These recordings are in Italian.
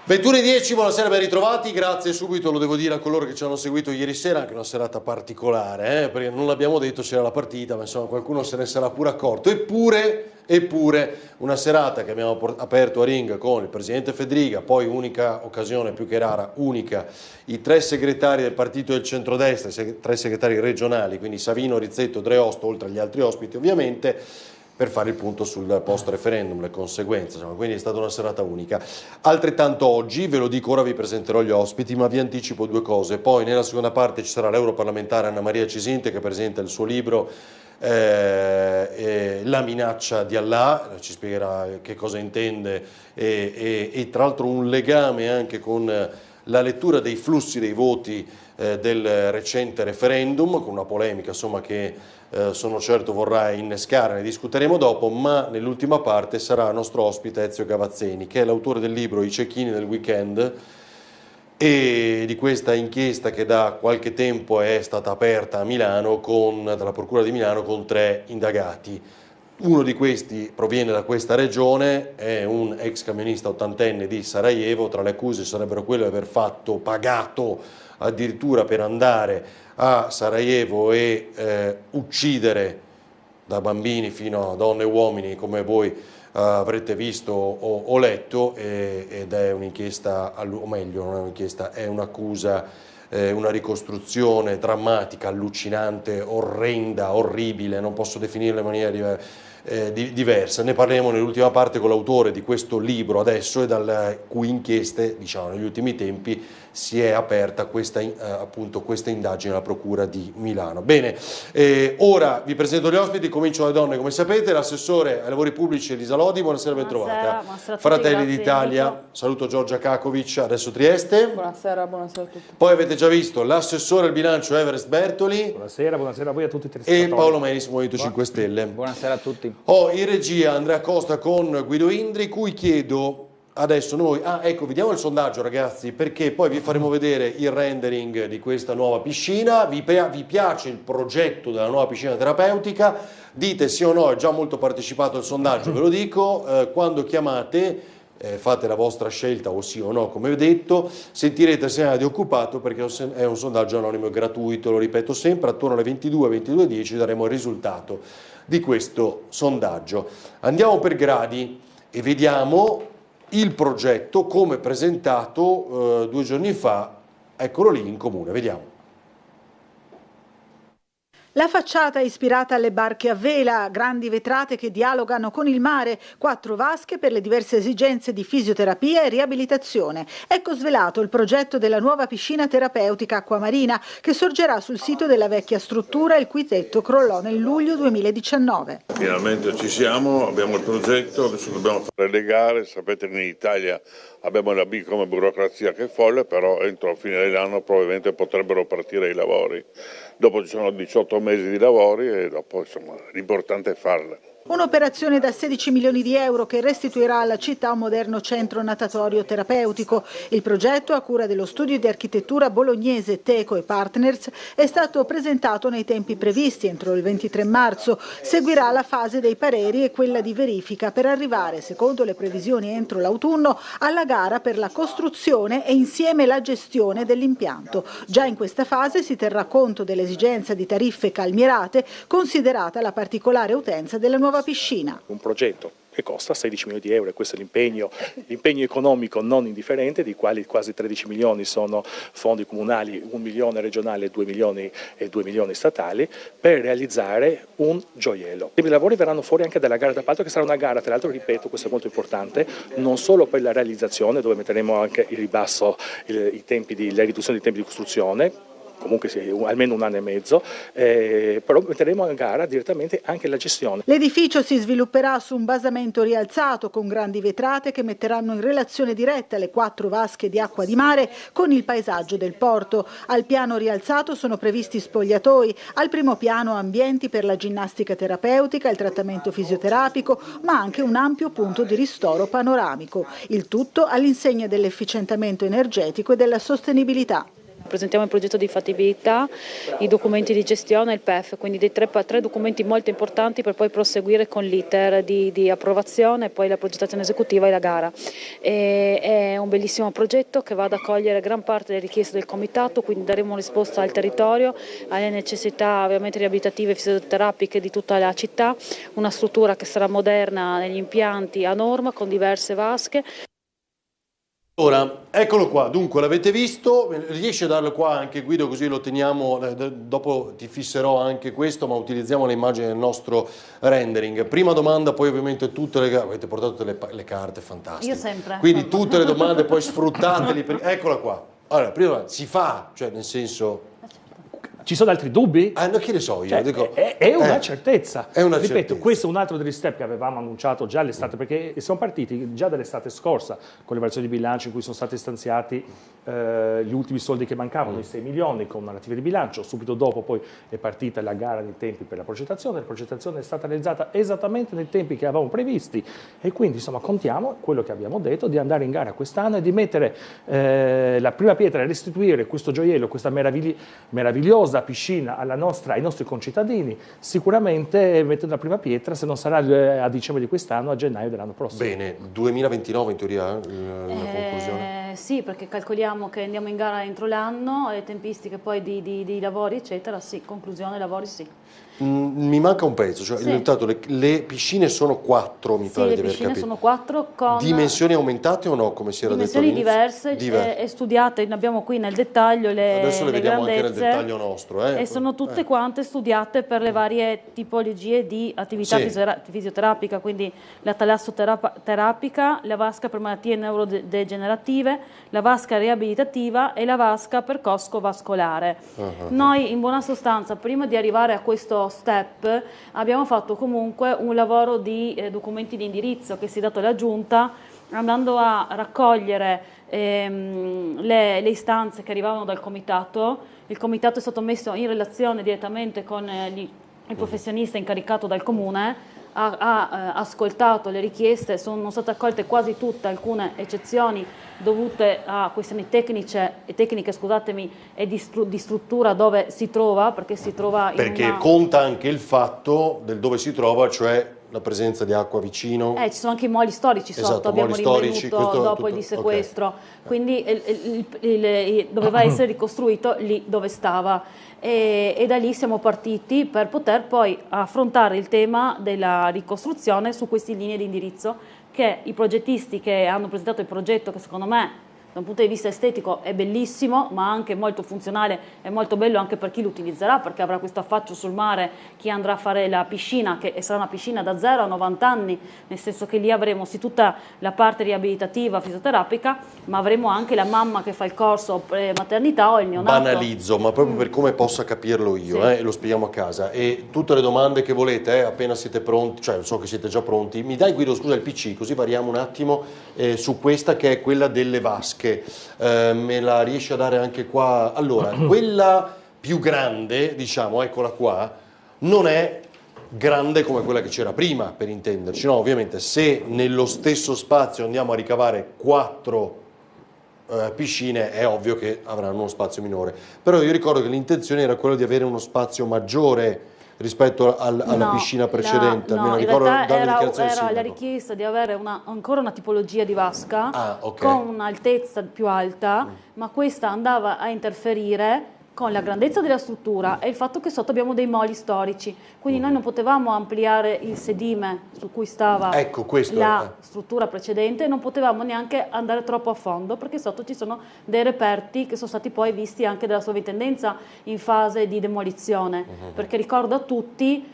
21:10, buonasera, ben ritrovati, grazie subito, lo devo dire a coloro che ci hanno seguito ieri sera, anche una serata particolare, perché non l'abbiamo detto, c'era la partita, ma insomma qualcuno se ne sarà pure accorto, eppure una serata che abbiamo aperto a Ring con il presidente Fedriga, poi unica occasione più che rara, unica, i 3 segretari del partito del centrodestra, 3 segretari regionali, quindi Savino, Rizzetto, Dreosto, oltre agli altri ospiti ovviamente, per fare il punto sul post referendum, le conseguenze, insomma, quindi è stata una serata unica. Altrettanto oggi, ve lo dico, ora vi presenterò gli ospiti, ma vi anticipo 2 cose. Poi nella seconda parte ci sarà l'europarlamentare Anna Maria Cisinte che presenta il suo libro La minaccia di Allah, ci spiegherà che cosa intende e tra l'altro un legame anche con la lettura dei flussi dei voti del recente referendum, con una polemica insomma che sono certo vorrà innescare, ne discuteremo dopo, ma nell'ultima parte sarà nostro ospite Ezio Gavazzeni, che è l'autore del libro I cecchini del weekend e di questa inchiesta che da qualche tempo è stata aperta a Milano dalla Procura di Milano con 3 indagati. Uno di questi proviene da questa regione, è un ex camionista ottantenne di Sarajevo, tra le accuse sarebbero quelle di aver pagato addirittura per andare a Sarajevo e uccidere da bambini fino a donne e uomini come voi avrete visto o letto, ed è un'inchiesta, o meglio non è un'inchiesta, è un'accusa, una ricostruzione drammatica, allucinante, orrenda, orribile, non posso definirla in maniera diversa. Ne parleremo nell'ultima parte con l'autore di questo libro adesso e dalle cui inchieste, diciamo, negli ultimi tempi si è aperta appunto questa indagine alla Procura di Milano. Bene, ora vi presento gli ospiti, comincio dalle donne come sapete, l'assessore ai lavori pubblici Elisa Lodi, buonasera, ben trovata. Buonasera a tutti, Fratelli d'Italia, saluto Giorgia Cacovic, adesso Trieste. Buonasera a tutti. Poi avete già visto l'assessore al bilancio Everest Bertoli. Buonasera a voi, a tutti i telespettatori. E Paolo Menis, Movimento 5 Stelle. Buonasera a tutti. Ho in regia Andrea Costa con Guido Indri, cui chiedo adesso noi, ecco, vediamo il sondaggio ragazzi, perché poi vi faremo vedere il rendering di questa nuova piscina. Vi piace il progetto della nuova piscina terapeutica? Dite sì o no, è già molto partecipato il sondaggio, ve lo dico, quando chiamate fate la vostra scelta o sì o no, come ho detto, sentirete il segnale di occupato perché è un sondaggio anonimo e gratuito, lo ripeto sempre, attorno alle 22:10 daremo il risultato di questo sondaggio. Andiamo per gradi e vediamo il progetto come presentato 2 giorni fa, eccolo lì in comune, vediamo. La facciata è ispirata alle barche a vela, grandi vetrate che dialogano con il mare, 4 vasche per le diverse esigenze di fisioterapia e riabilitazione. Ecco svelato il progetto della nuova piscina terapeutica acquamarina che sorgerà sul sito della vecchia struttura, il cui tetto crollò nel luglio 2019. Finalmente ci siamo, abbiamo il progetto, adesso dobbiamo fare le gare. Sapete che in Italia abbiamo la come burocrazia che è folle, però entro la fine dell'anno probabilmente potrebbero partire i lavori. Dopo ci sono 18 mesi di lavori e dopo insomma l'importante è farle. Un'operazione da 16 milioni di euro che restituirà alla città un moderno centro natatorio terapeutico. Il progetto, a cura dello studio di architettura bolognese Teco e Partners, è stato presentato nei tempi previsti entro il 23 marzo. Seguirà la fase dei pareri e quella di verifica per arrivare, secondo le previsioni entro l'autunno, alla gara per la costruzione e insieme la gestione dell'impianto. Già in questa fase si terrà conto dell'esigenza di tariffe calmierate, considerata la particolare utenza della nuova piscina. Un progetto che costa 16 milioni di euro e questo è l'impegno economico non indifferente, di quali quasi 13 milioni sono fondi comunali, 1 milione regionale e 2 milioni statali, per realizzare un gioiello. I lavori verranno fuori anche dalla gara d'appalto, che sarà una gara, tra l'altro ripeto, questo è molto importante, non solo per la realizzazione, dove metteremo anche il ribasso, la riduzione dei tempi di costruzione, comunque almeno 1 anno e mezzo, però metteremo in gara direttamente anche la gestione. L'edificio si svilupperà su un basamento rialzato con grandi vetrate che metteranno in relazione diretta le 4 vasche di acqua di mare con il paesaggio del porto. Al piano rialzato sono previsti spogliatoi, al primo piano ambienti per la ginnastica terapeutica, il trattamento fisioterapico, ma anche un ampio punto di ristoro panoramico. Il tutto all'insegna dell'efficientamento energetico e della sostenibilità. presentiamo il progetto di fattibilità, i documenti di gestione e il PEF, quindi dei tre documenti molto importanti per poi proseguire con l'iter di approvazione, poi la progettazione esecutiva e la gara. È un bellissimo progetto che va ad accogliere gran parte delle richieste del comitato, quindi daremo risposta al territorio, alle necessità ovviamente riabilitative e fisioterapiche di tutta la città, una struttura che sarà moderna negli impianti a norma con diverse vasche. Ora, eccolo qua, dunque l'avete visto, riesci a darlo qua anche Guido, così lo teniamo, dopo ti fisserò anche questo, ma utilizziamo le immagini del nostro rendering. Prima domanda, poi ovviamente tutte le carte, avete portato le carte, fantastiche. Io sempre. Quindi tutte le domande poi sfruttateli, eccola qua. Allora, prima domanda, si fa, cioè nel senso... Ci sono altri dubbi? No, che ne so io? Cioè, dico, è una certezza. È una Ripeto, certezza. questo è un altro degli step che avevamo annunciato già l'estate, perché siamo partiti già dall'estate scorsa con le variazioni di bilancio in cui sono stati stanziati gli ultimi soldi che mancavano, i 6 milioni con una ratifica di bilancio. Subito dopo poi è partita la gara dei tempi per la progettazione è stata realizzata esattamente nei tempi che avevamo previsti e quindi insomma contiamo quello che abbiamo detto di andare in gara quest'anno e di mettere la prima pietra e restituire questo gioiello, questa meravigliosa piscina ai nostri concittadini, sicuramente mettendo la prima pietra, se non sarà a dicembre di quest'anno, a gennaio dell'anno prossimo. Bene, 2029 in teoria la conclusione? Sì, perché calcoliamo che andiamo in gara entro l'anno, le tempistiche poi di lavori eccetera, sì, conclusione lavori sì. Mi manca un pezzo, cioè Sì. in realtà le piscine sono 4, mi pare di aver capito. Sì, le piscine sono 4 con dimensioni aumentate o no, come si era detto dimensioni all'inizio? diverse e studiate, ne abbiamo qui nel dettaglio Adesso le vediamo anche nel grandezze, dettaglio nostro. e sono tutte quante studiate per le varie tipologie di attività Sì. fisioterapica, quindi la talassoterapica, la vasca per malattie neurodegenerative, la vasca riabilitativa e la vasca per cosco vascolare. Noi in buona sostanza, prima di arrivare a questo step, abbiamo fatto comunque un lavoro di documenti di indirizzo che si è dato alla Giunta, andando a raccogliere le istanze che arrivavano dal comitato. Il comitato è stato messo in relazione direttamente con il professionista incaricato dal comune, ha ascoltato le richieste, sono state accolte quasi tutte, alcune eccezioni dovute a questioni tecniche, scusatemi, e di struttura dove si trova, perché si trova in Perché conta anche il fatto del dove si trova, cioè la presenza di acqua vicino. ci sono anche i moli storici sotto, Esatto, abbiamo moli storici, rinvenuto dopo tutto, il dissequestro, quindi doveva essere ricostruito lì dove stava e da lì siamo partiti per poter poi affrontare il tema della ricostruzione su queste linee di indirizzo che i progettisti che hanno presentato il progetto, che secondo me da un punto di vista estetico è bellissimo, ma anche molto funzionale e molto bello anche per chi lo utilizzerà, perché avrà questo affaccio sul mare, chi andrà a fare la piscina, che sarà una piscina da 0 a 90 anni, nel senso che lì avremo sì tutta la parte riabilitativa, fisioterapica, ma avremo anche la mamma che fa il corso maternità o il neonato. Banalizzo, ma proprio per come possa capirlo io, Sì. lo spieghiamo a casa. E tutte le domande che volete, appena siete pronti, cioè so che siete già pronti, mi dai Guido scusa il PC, così variamo un attimo su questa che è quella delle vasche. Me la riesci a dare anche qua? Allora, quella più grande, diciamo, eccola qua, non è grande come quella che c'era prima, per intenderci, no? Ovviamente se nello stesso spazio andiamo a ricavare 4 piscine è ovvio che avranno uno spazio minore, però io ricordo che l'intenzione era quella di avere uno spazio maggiore rispetto alla piscina precedente, almeno ricordo dalle dichiarazioni del era la sindaco. richiesta di avere ancora una tipologia di vasca ok. con un'altezza più alta, ma questa andava a interferire con la grandezza della struttura e il fatto che sotto abbiamo dei moli storici, quindi noi non potevamo ampliare il sedime su cui stava la struttura precedente, non potevamo neanche andare troppo a fondo perché sotto ci sono dei reperti che sono stati poi visti anche dalla sovrintendenza in fase di demolizione, perché ricordo a tutti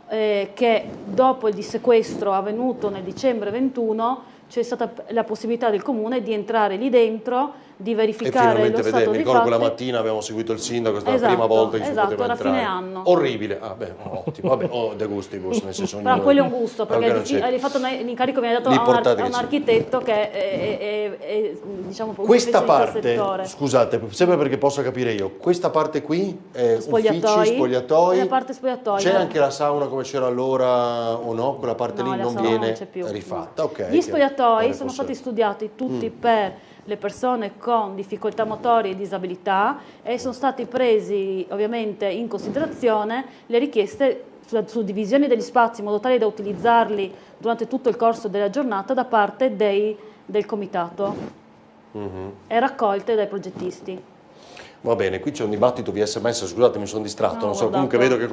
che dopo il dissequestro avvenuto nel dicembre 21 c'è stata la possibilità del comune di entrare lì dentro, di verificare lo stato dei fatti. Mi ricordo quella mattina abbiamo seguito il sindaco, è stata la prima volta che si poteva era entrare. fine anno. Orribile, ottimo, vabbè, de gustibus, nel senso però quello è un gusto, perché hai fatto l'incarico viene dato a un architetto che è diciamo questa parte, del settore. Scusate, sempre perché posso capire io, questa parte qui è spogliatoi, la parte spogliatoi. C'è anche la sauna come c'era allora o no? Quella parte lì non viene rifatta. Gli spogliatoi corridoi sono stati studiati tutti per le persone con difficoltà motorie e disabilità e sono stati presi ovviamente in considerazione le richieste sulla suddivisione degli spazi in modo tale da utilizzarli durante tutto il corso della giornata da parte del comitato e raccolte dai progettisti. Va bene, qui c'è un dibattito via SMS, scusate mi sono distratto, No, non so, guardato. comunque vedo che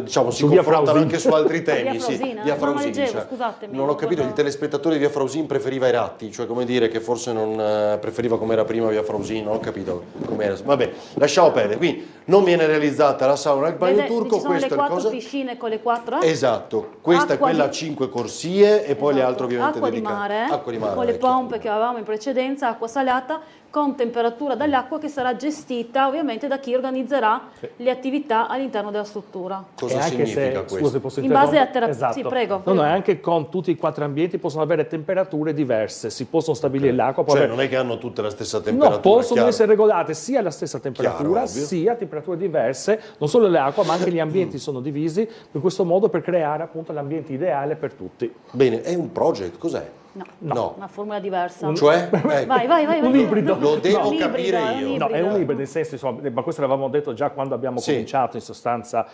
diciamo, si Via confrontano Frausin. anche su altri temi. Via Frausina? Via No, Frausin, leggevo, cioè, scusatemi, non ho capito, guardavo. il telespettatore di Via Frausin preferiva i ratti, cioè come dire che forse non preferiva come era prima Via Frausin, non ho capito com'era. Vabbè, lasciamo perdere, quindi non viene realizzata la sauna al bagno turco, ci sono questo le è il 4 cosa... piscine con le 4 Esatto, questa è Acqua quella a di- 5 corsie e poi le altre ovviamente acqua dedicate. Acqua di mare, con le è chiaro. pompe che avevamo in precedenza, acqua salata con temperatura dall'acqua che sarà gestita ovviamente da chi organizzerà le attività all'interno della struttura. Cosa E anche significa questo? Scusi, posso In base a interrompere? terapia, sì, prego. No, è anche con tutti i 4 ambienti possono avere temperature diverse, si possono stabilire l'acqua. può Cioè avere- non è che hanno tutte la stessa temperatura, No, possono chiaro. essere regolate sia alla stessa temperatura, Chiaro, ovvio. sia a temperature diverse, non solo l'acqua, ma anche gli ambienti sono divisi in questo modo per creare appunto l'ambiente ideale per tutti. Bene, è un project, cos'è? No, una formula diversa. Cioè? Vai. Un ibrido. Lo devo Un capire ibrido, io. No, è un ibrido, nel senso, insomma, ma questo l'avevamo detto già quando abbiamo Sì. cominciato in sostanza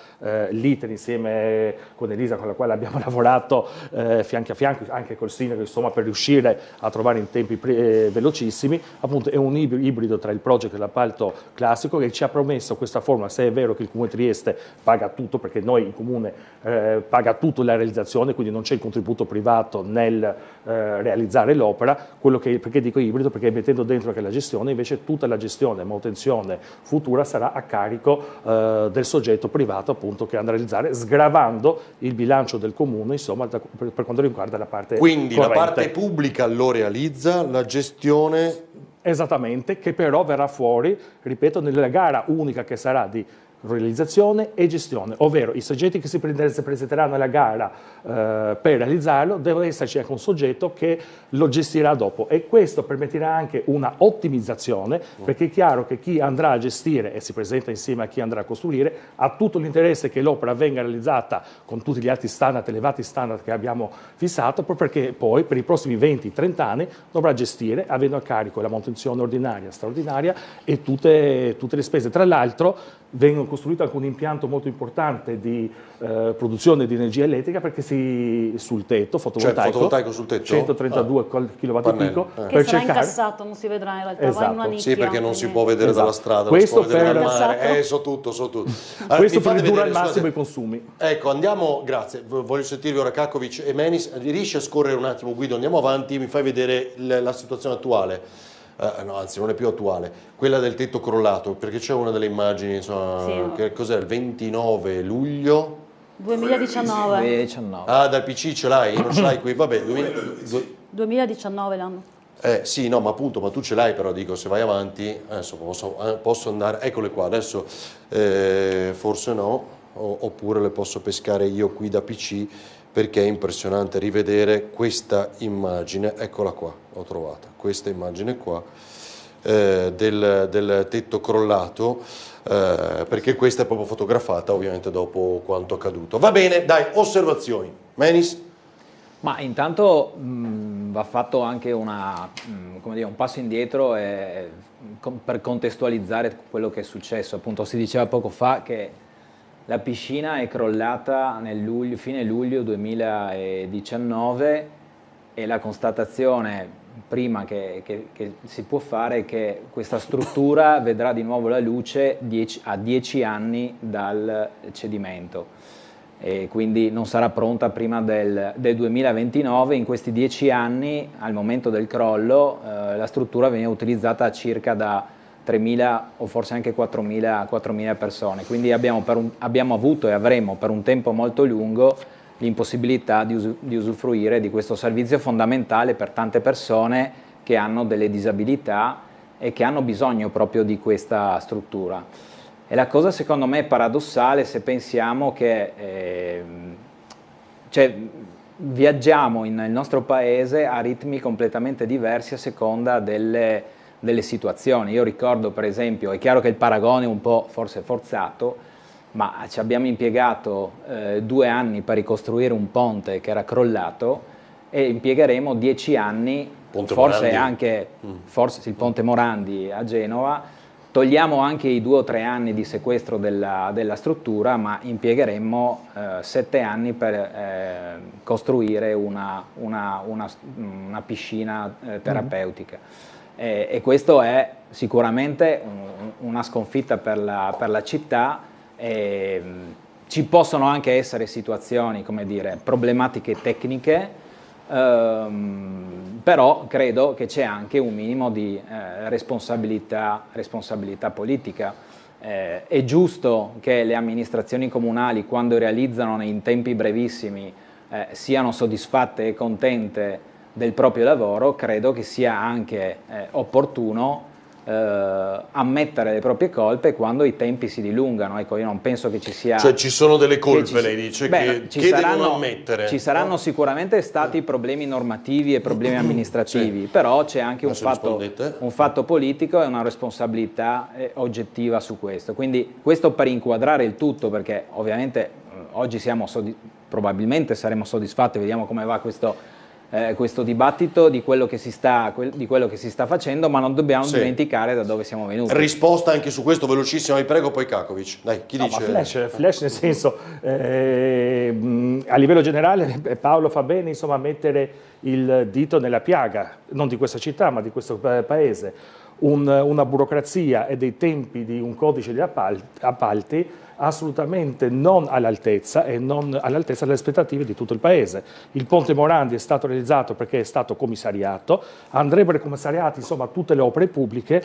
l'iter insieme con Elisa, con la quale abbiamo lavorato fianco a fianco, anche col sindaco, insomma, per riuscire a trovare in tempi velocissimi. Appunto è un ibrido tra il project e l'appalto classico che ci ha promesso questa formula, se è vero che il Comune di Trieste paga tutto, perché noi il Comune paga tutto la realizzazione, quindi non c'è il contributo privato nel realizzare l'opera. Perché dico ibrido? Perché mettendo dentro anche la gestione, invece tutta la gestione e manutenzione futura sarà a carico del soggetto privato appunto che andrà a realizzare, sgravando il bilancio del Comune, insomma, per quanto riguarda la parte Quindi corrente. la parte pubblica lo realizza, la gestione... Esattamente, che però verrà fuori, ripeto, nella gara unica che sarà di realizzazione e gestione, ovvero i soggetti che si presenteranno alla gara per realizzarlo devono esserci anche un soggetto che lo gestirà dopo, e questo permetterà anche una ottimizzazione, perché è chiaro che chi andrà a gestire e si presenta insieme a chi andrà a costruire ha tutto l'interesse che l'opera venga realizzata con tutti gli altri standard, elevati standard che abbiamo fissato, proprio perché poi per i prossimi 20-30 anni dovrà gestire, avendo a carico la manutenzione ordinaria, straordinaria e tutte le spese. Tra l'altro vengono costruito anche un impianto molto importante di produzione di energia elettrica, perché sul tetto fotovoltaico, Cioè, fotovoltaico sul tetto? 132 kW Pannelli, pico, Che per sarà cercare. incassato, non si vedrà in realtà, va Esatto. in una nicchia. Sì, perché non si quindi- può vedere Esatto. dalla strada, Questo non si può vedere per- dal mare, Esatto. so tutto. Allora, Questo mi per fate ridurre al vedere, massimo scusate. i consumi. Ecco, andiamo, grazie, voglio sentirvi ora Kakovic e Menis, riesci a scorrere un attimo Guido, andiamo avanti, mi fai vedere la situazione attuale. No, anzi non è più attuale, quella del tetto crollato, perché c'è una delle immagini, insomma, Sì. che cos'è, il 29 luglio? 2019. 2019. Ah, dal PC ce l'hai? Non ce l'hai qui? Vabbè, 2019 l'anno. sì, no, ma appunto, ma tu ce l'hai, però dico, se vai avanti, adesso posso andare, eccole qua, adesso forse no, oppure le posso pescare io qui da PC, perché è impressionante rivedere questa immagine, eccola qua, ho trovata, questa immagine qua, del tetto crollato, perché questa è proprio fotografata ovviamente dopo quanto accaduto. Va bene, dai, osservazioni. Menis? Ma intanto va fatto anche un passo indietro per contestualizzare quello che è successo. Appunto, si diceva poco fa che la piscina è crollata fine luglio 2019, e la constatazione prima che si può fare è che questa struttura vedrà di nuovo la luce a 10 anni dal cedimento, e quindi non sarà pronta prima del 2029. In questi 10 anni, al momento del crollo, la struttura veniva utilizzata circa da 3.000 o forse anche 4.000 persone, quindi abbiamo avuto e avremo per un tempo molto lungo l'impossibilità di usufruire di questo servizio fondamentale per tante persone che hanno delle disabilità e che hanno bisogno proprio di questa struttura. E la cosa secondo me è paradossale se pensiamo che viaggiamo nel nostro paese a ritmi completamente diversi a seconda delle situazioni. Io ricordo, per esempio, è chiaro che il paragone è un po' forse forzato, ma ci abbiamo impiegato 2 anni per ricostruire un ponte che era crollato, e impiegheremo 10 anni, forse il Ponte Morandi a Genova. Togliamo anche i 2 o 3 anni di sequestro della struttura, ma impiegheremmo 7 anni per costruire una piscina terapeutica. E questo è sicuramente una sconfitta per la città. Ci possono anche essere situazioni, come dire, problematiche tecniche, però credo che c'è anche un minimo di responsabilità politica. È giusto che le amministrazioni comunali, quando realizzano in tempi brevissimi, siano soddisfatte e contente del proprio lavoro. Credo che sia anche opportuno ammettere le proprie colpe quando i tempi si dilungano. Ecco, io non penso che ci sia... Cioè ci sono delle colpe, lei dice, che devono ammettere. Ci saranno sicuramente stati problemi normativi e problemi amministrativi, però c'è anche un fatto politico e una responsabilità oggettiva su questo. Quindi questo per inquadrare il tutto, perché ovviamente oggi probabilmente saremo soddisfatti, vediamo come va questo dibattito di quello che si sta facendo, ma non dobbiamo dimenticare da dove siamo venuti. Risposta anche su questo velocissima, vi prego, poi Kakovic. Dai, chi dice? Flash nel senso, a livello generale Paolo fa bene, insomma, a mettere il dito nella piaga, non di questa città ma di questo paese. Una burocrazia e dei tempi di un codice di appalti assolutamente non all'altezza e non all'altezza delle aspettative di tutto il paese. Il Ponte Morandi è stato realizzato perché è stato commissariato, andrebbero commissariati insomma tutte le opere pubbliche,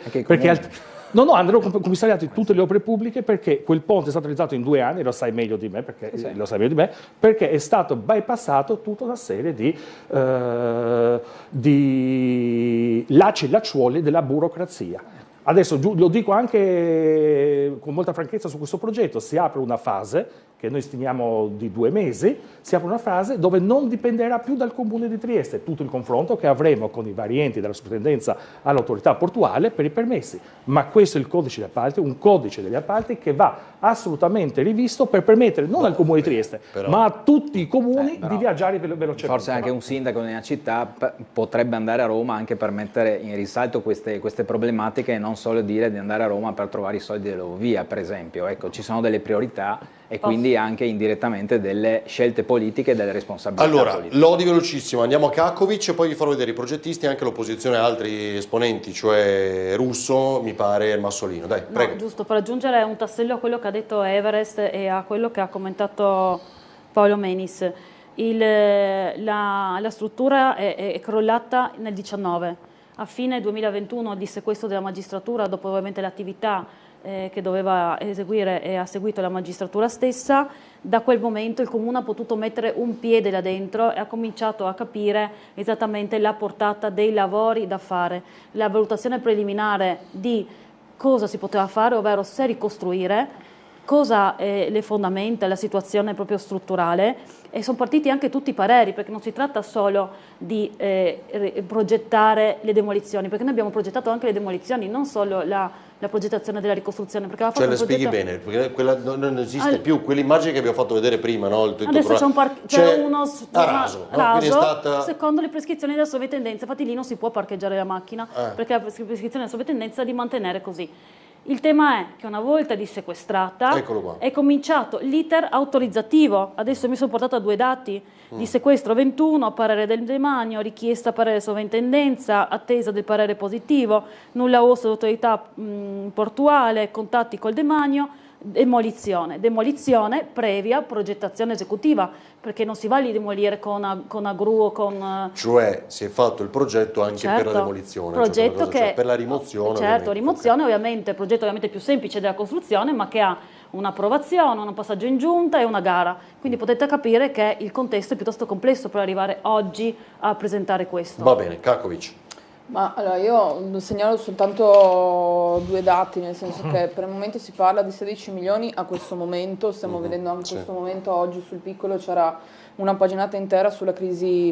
andrebbero commissariati tutte le opere pubbliche perché quel ponte è stato realizzato in 2 anni, lo sai meglio di me, perché è stato bypassato tutta una serie di lacci e lacciuoli della burocrazia. Adesso lo dico anche con molta franchezza su questo progetto, si apre una fase che noi stimiamo di 2 mesi, si apre una fase dove non dipenderà più dal Comune di Trieste tutto il confronto che avremo con i vari enti della sovrintendenza all'autorità portuale per i permessi, ma questo è il codice degli appalti, un codice degli appalti che va assolutamente rivisto per permettere non al Comune di Trieste, ma a tutti i comuni di viaggiare velocemente. Forse anche un sindaco nella città potrebbe andare a Roma anche per mettere in risalto queste problematiche e non solo dire di andare a Roma per trovare i soldi dell'Eurovia, per esempio. Ecco, ci sono delle priorità e quindi anche indirettamente delle scelte politiche e delle responsabilità politiche. Lodi velocissimo, andiamo a Kakovic e poi vi farò vedere i progettisti e anche l'opposizione a altri esponenti, cioè Russo, mi pare, e Massolino. Dai, prego. Giusto per aggiungere un tassello a quello che ha detto Everest e a quello che ha commentato Paolo Menis. La struttura è crollata nel 19. A fine 2021 di sequestro della magistratura, dopo ovviamente l'attività che doveva eseguire e ha seguito la magistratura stessa, da quel momento il Comune ha potuto mettere un piede là dentro e ha cominciato a capire esattamente la portata dei lavori da fare, la valutazione preliminare di cosa si poteva fare, ovvero se ricostruire, cosa le fondamenta, la situazione proprio strutturale, e sono partiti anche tutti i pareri, perché non si tratta solo di progettare le demolizioni, perché noi abbiamo progettato anche le demolizioni, non solo la progettazione della ricostruzione. Perché le spieghi bene, perché quella non esiste più, quell'immagine che abbiamo fatto vedere prima, no? Adesso c'è uno raso, secondo le prescrizioni della sovrintendenza, infatti lì non si può parcheggiare la macchina, perché la prescrizione della sovrintendenza è di mantenere così. Il tema è che una volta dissequestrata è cominciato l'iter autorizzativo. Adesso mi sono portata 2 dati di sequestro: 21, parere del demanio, richiesta parere sovrintendenza, attesa del parere positivo, nulla osta dell'autorità portuale, contatti col demanio, demolizione previa progettazione esecutiva, perché non si va lì demolire con a gru o con... Cioè si è fatto il progetto anche per la demolizione, per la rimozione. Certo, rimozione ovviamente, il progetto ovviamente più semplice della costruzione, ma che ha un'approvazione, un passaggio in giunta e una gara. Quindi potete capire che il contesto è piuttosto complesso per arrivare oggi a presentare questo. Va bene, Kakovic. Ma allora io segnalo soltanto 2 dati, nel senso che per il momento si parla di 16 milioni a questo momento, stiamo vedendo anche in questo momento, oggi sul Piccolo c'era una paginata intera sulla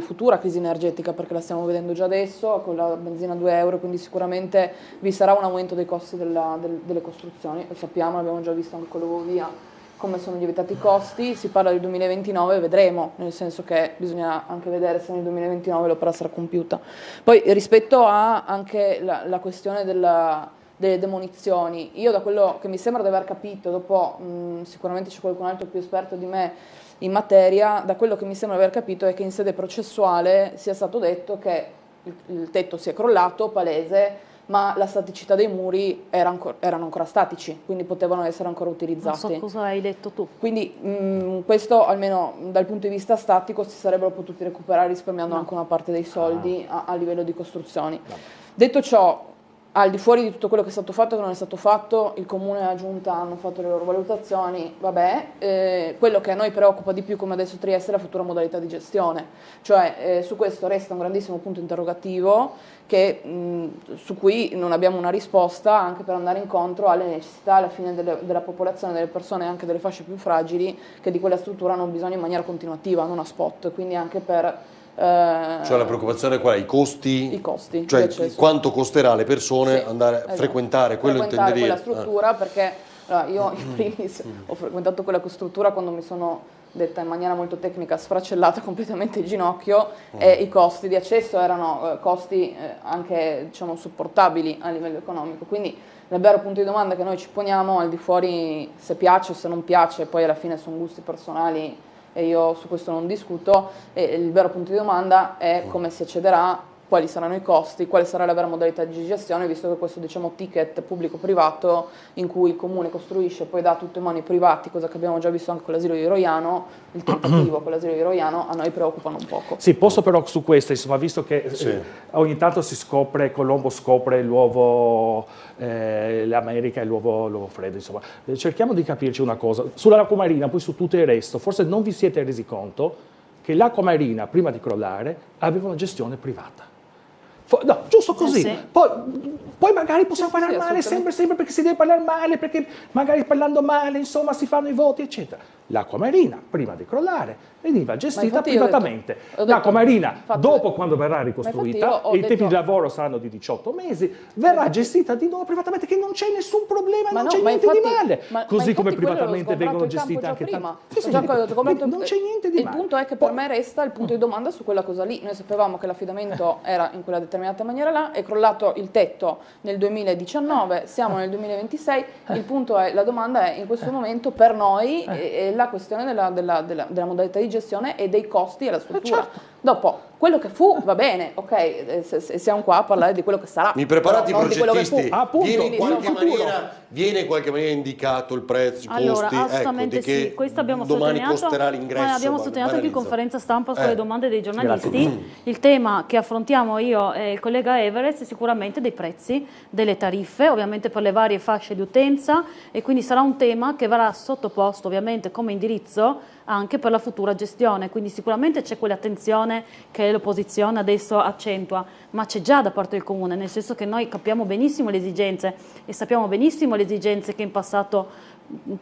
futura crisi energetica, perché la stiamo vedendo già adesso con la benzina a 2 euro, quindi sicuramente vi sarà un aumento dei costi delle costruzioni, lo sappiamo, l'abbiamo già visto anche con l'Eurovia come sono lievitati i costi, si parla del 2029, vedremo, nel senso che bisogna anche vedere se nel 2029 l'opera sarà compiuta. Poi rispetto a anche la questione delle demolizioni, io da quello che mi sembra di aver capito, dopo sicuramente c'è qualcun altro più esperto di me in materia, da quello che mi sembra di aver capito è che in sede processuale sia stato detto che il tetto si è crollato, palese, ma la staticità dei muri erano ancora statici, quindi potevano essere ancora utilizzati. Non so cosa hai detto tu. Quindi questo, almeno dal punto di vista statico, si sarebbero potuti recuperare risparmiando anche una parte dei soldi a livello di costruzioni. Detto ciò, al di fuori di tutto quello che è stato fatto e che non è stato fatto, il Comune e la Giunta hanno fatto le loro valutazioni, vabbè, quello che a noi preoccupa di più, come adesso Trieste, è la futura modalità di gestione, cioè su questo resta un grandissimo punto interrogativo su cui non abbiamo una risposta, anche per andare incontro alle necessità alla fine della popolazione, delle persone e anche delle fasce più fragili, che di quella struttura hanno bisogno in maniera continuativa, non a spot, quindi anche per... Cioè la preoccupazione qual è? I costi? I costi. Cioè quanto costerà alle persone andare a frequentare, quello intende dire? Quella struttura, perché io in primis ho frequentato quella struttura quando mi sono, detta in maniera molto tecnica, sfracellata completamente il ginocchio, e i costi di accesso erano costi anche, diciamo, sopportabili a livello economico. Quindi il vero punto di domanda che noi ci poniamo, al di fuori se piace o se non piace, poi alla fine sono gusti personali e io su questo non discuto, e il vero punto di domanda è come si accederà, quali saranno i costi, quale sarà la vera modalità di gestione, visto che questo, diciamo, ticket pubblico-privato in cui il Comune costruisce e poi dà tutto in mano ai privati, cosa che abbiamo già visto anche con l'asilo di Roiano, il tentativo con l'asilo di Roiano, a noi preoccupano un poco. Sì, posso però su questo, insomma, visto che ogni tanto si scopre, Colombo scopre l'uovo, l'America e l'uovo freddo, insomma, cerchiamo di capirci una cosa, sull'acqua marina, poi su tutto il resto, forse non vi siete resi conto che l'acqua marina, prima di crollare, aveva una gestione privata. No, giusto così. Sì. Poi magari possiamo parlare male, sempre perché si deve parlare male, perché magari parlando male, insomma, si fanno i voti, eccetera. L'acqua marina, prima di crollare, veniva gestita privatamente. L'acqua marina, dopo, quando verrà ricostruita, e i tempi di lavoro saranno di 18 mesi, verrà gestita di nuovo privatamente, che non c'è nessun problema, non c'è niente di male. Così come privatamente vengono gestite anche prima. non c'è niente di male. Il punto è che per me resta il punto di domanda su quella cosa lì. Noi sapevamo che l'affidamento era in quella determinata maniera là, è crollato il tetto nel 2019, siamo nel 2026, il punto è, la domanda è in questo momento per noi la questione della modalità di gestione e dei costi alla struttura. Certo. Dopo, quello che fu va bene, ok, siamo qua a parlare di quello che sarà. Mi preparate i non di quello che fu. progettisti, viene in qualche maniera indicato il prezzo, i Allora, costi, assolutamente ecco, di che sì, questo abbiamo domani sottolineato, costerà l'ingresso. abbiamo sottolineato anche in conferenza stampa sulle domande dei giornalisti. Grazie. Il tema che affrontiamo io e il collega Everest è sicuramente dei prezzi, delle tariffe, ovviamente per le varie fasce di utenza, e quindi sarà un tema che verrà sottoposto ovviamente come indirizzo anche per la futura gestione, quindi sicuramente c'è quell'attenzione che l'opposizione adesso accentua, ma c'è già da parte del Comune, nel senso che noi capiamo benissimo le esigenze e sappiamo benissimo le esigenze che in passato,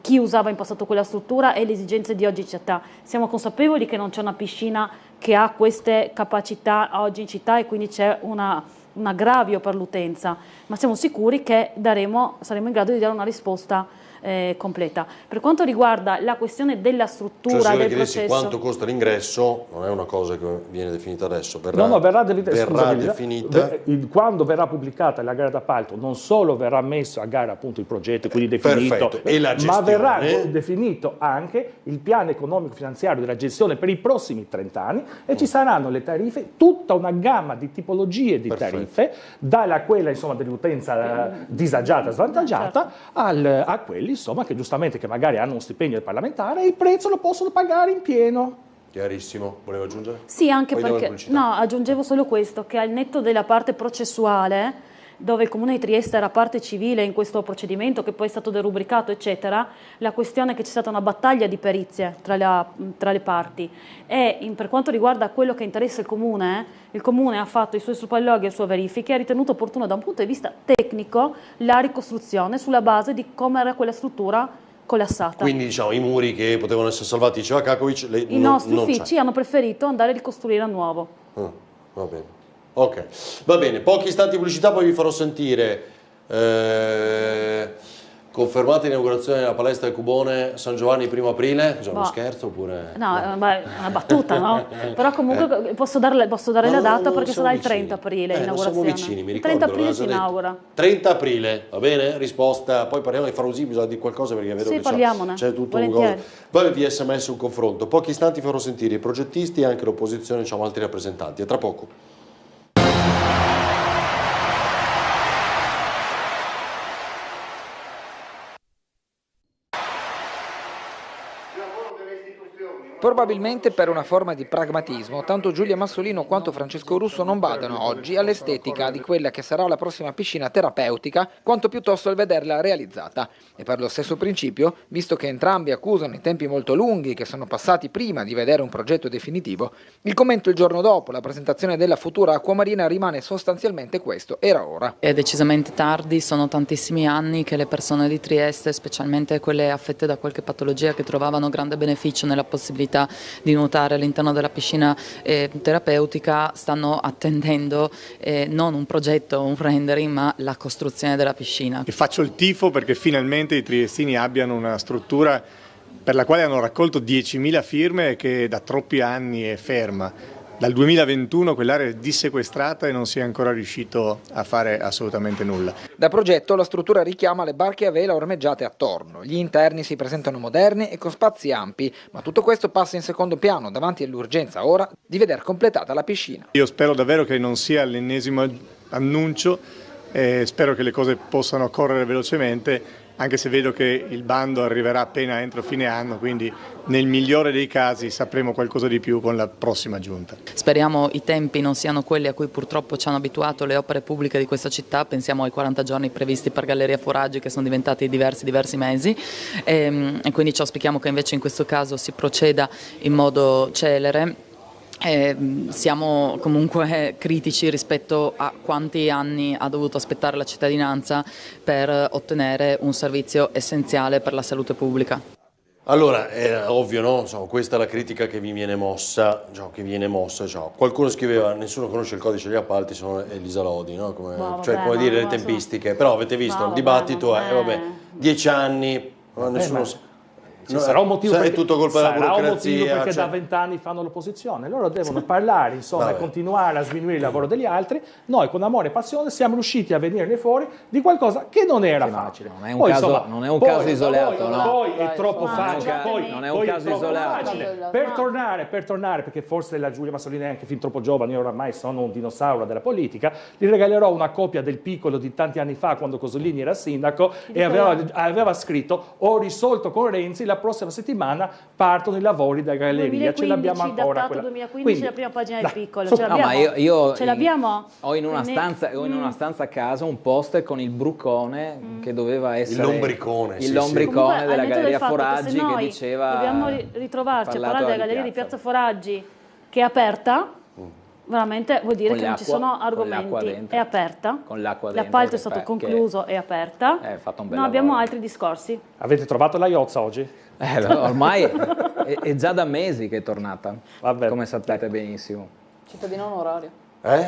chi usava in passato quella struttura e le esigenze di oggi in città. Siamo consapevoli che non c'è una piscina che ha queste capacità oggi in città e quindi c'è un aggravio per l'utenza, ma siamo sicuri che saremo in grado di dare una risposta completa. Per quanto riguarda la questione della struttura del processo, quanto costa l'ingresso non è una cosa che viene definita adesso, verrà definita. Quando verrà pubblicata la gara d'appalto, non solo verrà messo a gara appunto il progetto, quindi definito, e la gestione, ma verrà definito anche il piano economico finanziario della gestione per i prossimi 30 anni e ci saranno le tariffe, tutta una gamma di tipologie di tariffe, dalla quella insomma dell'utenza disagiata, svantaggiata, a quelli insomma che giustamente che magari hanno uno stipendio parlamentare e il prezzo lo possono pagare in pieno. Chiarissimo, volevo aggiungere? Sì, anche perché, no, aggiungevo solo questo, che al netto della parte processuale, dove il Comune di Trieste era parte civile in questo procedimento che poi è stato derubricato eccetera, la questione è che c'è stata una battaglia di perizie tra le parti e per quanto riguarda quello che interessa il Comune ha fatto i suoi sopralluoghi e le sue verifiche, ha ritenuto opportuno da un punto di vista tecnico la ricostruzione sulla base di come era quella struttura collassata. Quindi diciamo i muri che potevano essere salvati, diceva Kakovic, i nostri uffici hanno preferito andare a ricostruire a nuovo. Va bene. Ok, va bene, pochi istanti di pubblicità, poi vi farò sentire Confermata l'inaugurazione della palestra del Cubone San Giovanni 1° aprile? È uno scherzo oppure? No, è una battuta, no? Però comunque posso dare la data perché sarà il 30 aprile l'inaugurazione. Siamo vicini, mi Il ricordo. 30 aprile si inaugura. 30 aprile, va bene? Risposta, poi parliamo di Farosi, bisogna dire qualcosa perché vedo che c'è tutto un gol. Poi di SMS un confronto. Pochi istanti farò sentire i progettisti e anche l'opposizione, diciamo altri rappresentanti. A tra poco. Probabilmente per una forma di pragmatismo, tanto Giulia Massolino quanto Francesco Russo non badano oggi all'estetica di quella che sarà la prossima piscina terapeutica, quanto piuttosto al vederla realizzata. E per lo stesso principio, visto che entrambi accusano i tempi molto lunghi che sono passati prima di vedere un progetto definitivo, il commento il giorno dopo la presentazione della futura acquamarina rimane sostanzialmente questo: era ora. È decisamente tardi, sono tantissimi anni che le persone di Trieste, specialmente quelle affette da qualche patologia che trovavano grande beneficio nella possibilità di nuotare all'interno della piscina terapeutica, stanno attendendo non un progetto, un rendering, ma la costruzione della piscina. E faccio il tifo perché finalmente i triestini abbiano una struttura per la quale hanno raccolto 10.000 firme e che da troppi anni è ferma. Dal 2021 quell'area è dissequestrata e non si è ancora riuscito a fare assolutamente nulla. Da progetto la struttura richiama le barche a vela ormeggiate attorno. Gli interni si presentano moderni e con spazi ampi, ma tutto questo passa in secondo piano davanti all'urgenza ora di veder completata la piscina. Io spero davvero che non sia l'ennesimo annuncio, spero che le cose possano correre velocemente, anche se vedo che il bando arriverà appena entro fine anno, quindi nel migliore dei casi sapremo qualcosa di più con la prossima giunta. Speriamo i tempi non siano quelli a cui purtroppo ci hanno abituato le opere pubbliche di questa città, pensiamo ai 40 giorni previsti per Galleria Foraggi che sono diventati diversi mesi e quindi ci auspichiamo che invece in questo caso si proceda in modo celere. Siamo comunque critici rispetto a quanti anni ha dovuto aspettare la cittadinanza per ottenere un servizio essenziale per la salute pubblica. Allora, è ovvio, no? Insomma, questa è la critica che vi viene mossa. Qualcuno scriveva: nessuno conosce il codice degli appalti, sono Elisa Lodi, no? Le tempistiche. Però avete visto, il dibattito è 10 anni, nessuno sa. Sarà un motivo perché, è tutto colpa della burocrazia, perché da 20 anni fanno l'opposizione, loro devono parlare, insomma, e continuare a sminuire il lavoro degli altri. Noi con amore e passione siamo riusciti a venirne fuori di qualcosa che non era facile. Non è un caso isolato, no? Poi è troppo facile. Non è un caso isolato. Per tornare, perché forse la Giulia Massolini è anche fin troppo giovane, io oramai sono un dinosauro della politica, gli regalerò una copia del Piccolo di tanti anni fa, quando Cosolini era sindaco, e aveva scritto: ho risolto con Renzi, la prossima settimana partono i lavori della galleria. 2015, ce l'abbiamo ancora. datato 2015, la prima pagina del Piccolo. Ce l'abbiamo? Ho in una stanza a casa un poster con il brucone che doveva essere l'ombricone della Galleria Foraggi, che diceva: dobbiamo ritrovarci a parlare della Galleria di Piazza Foraggi, che è aperta. Veramente vuol dire che non ci sono argomenti, è aperta, l'appalto è stato concluso, è aperta, non abbiamo altri discorsi. Avete trovato la Iozza oggi? Ormai è già da mesi che è tornata, come sapete benissimo. Cittadina onoraria.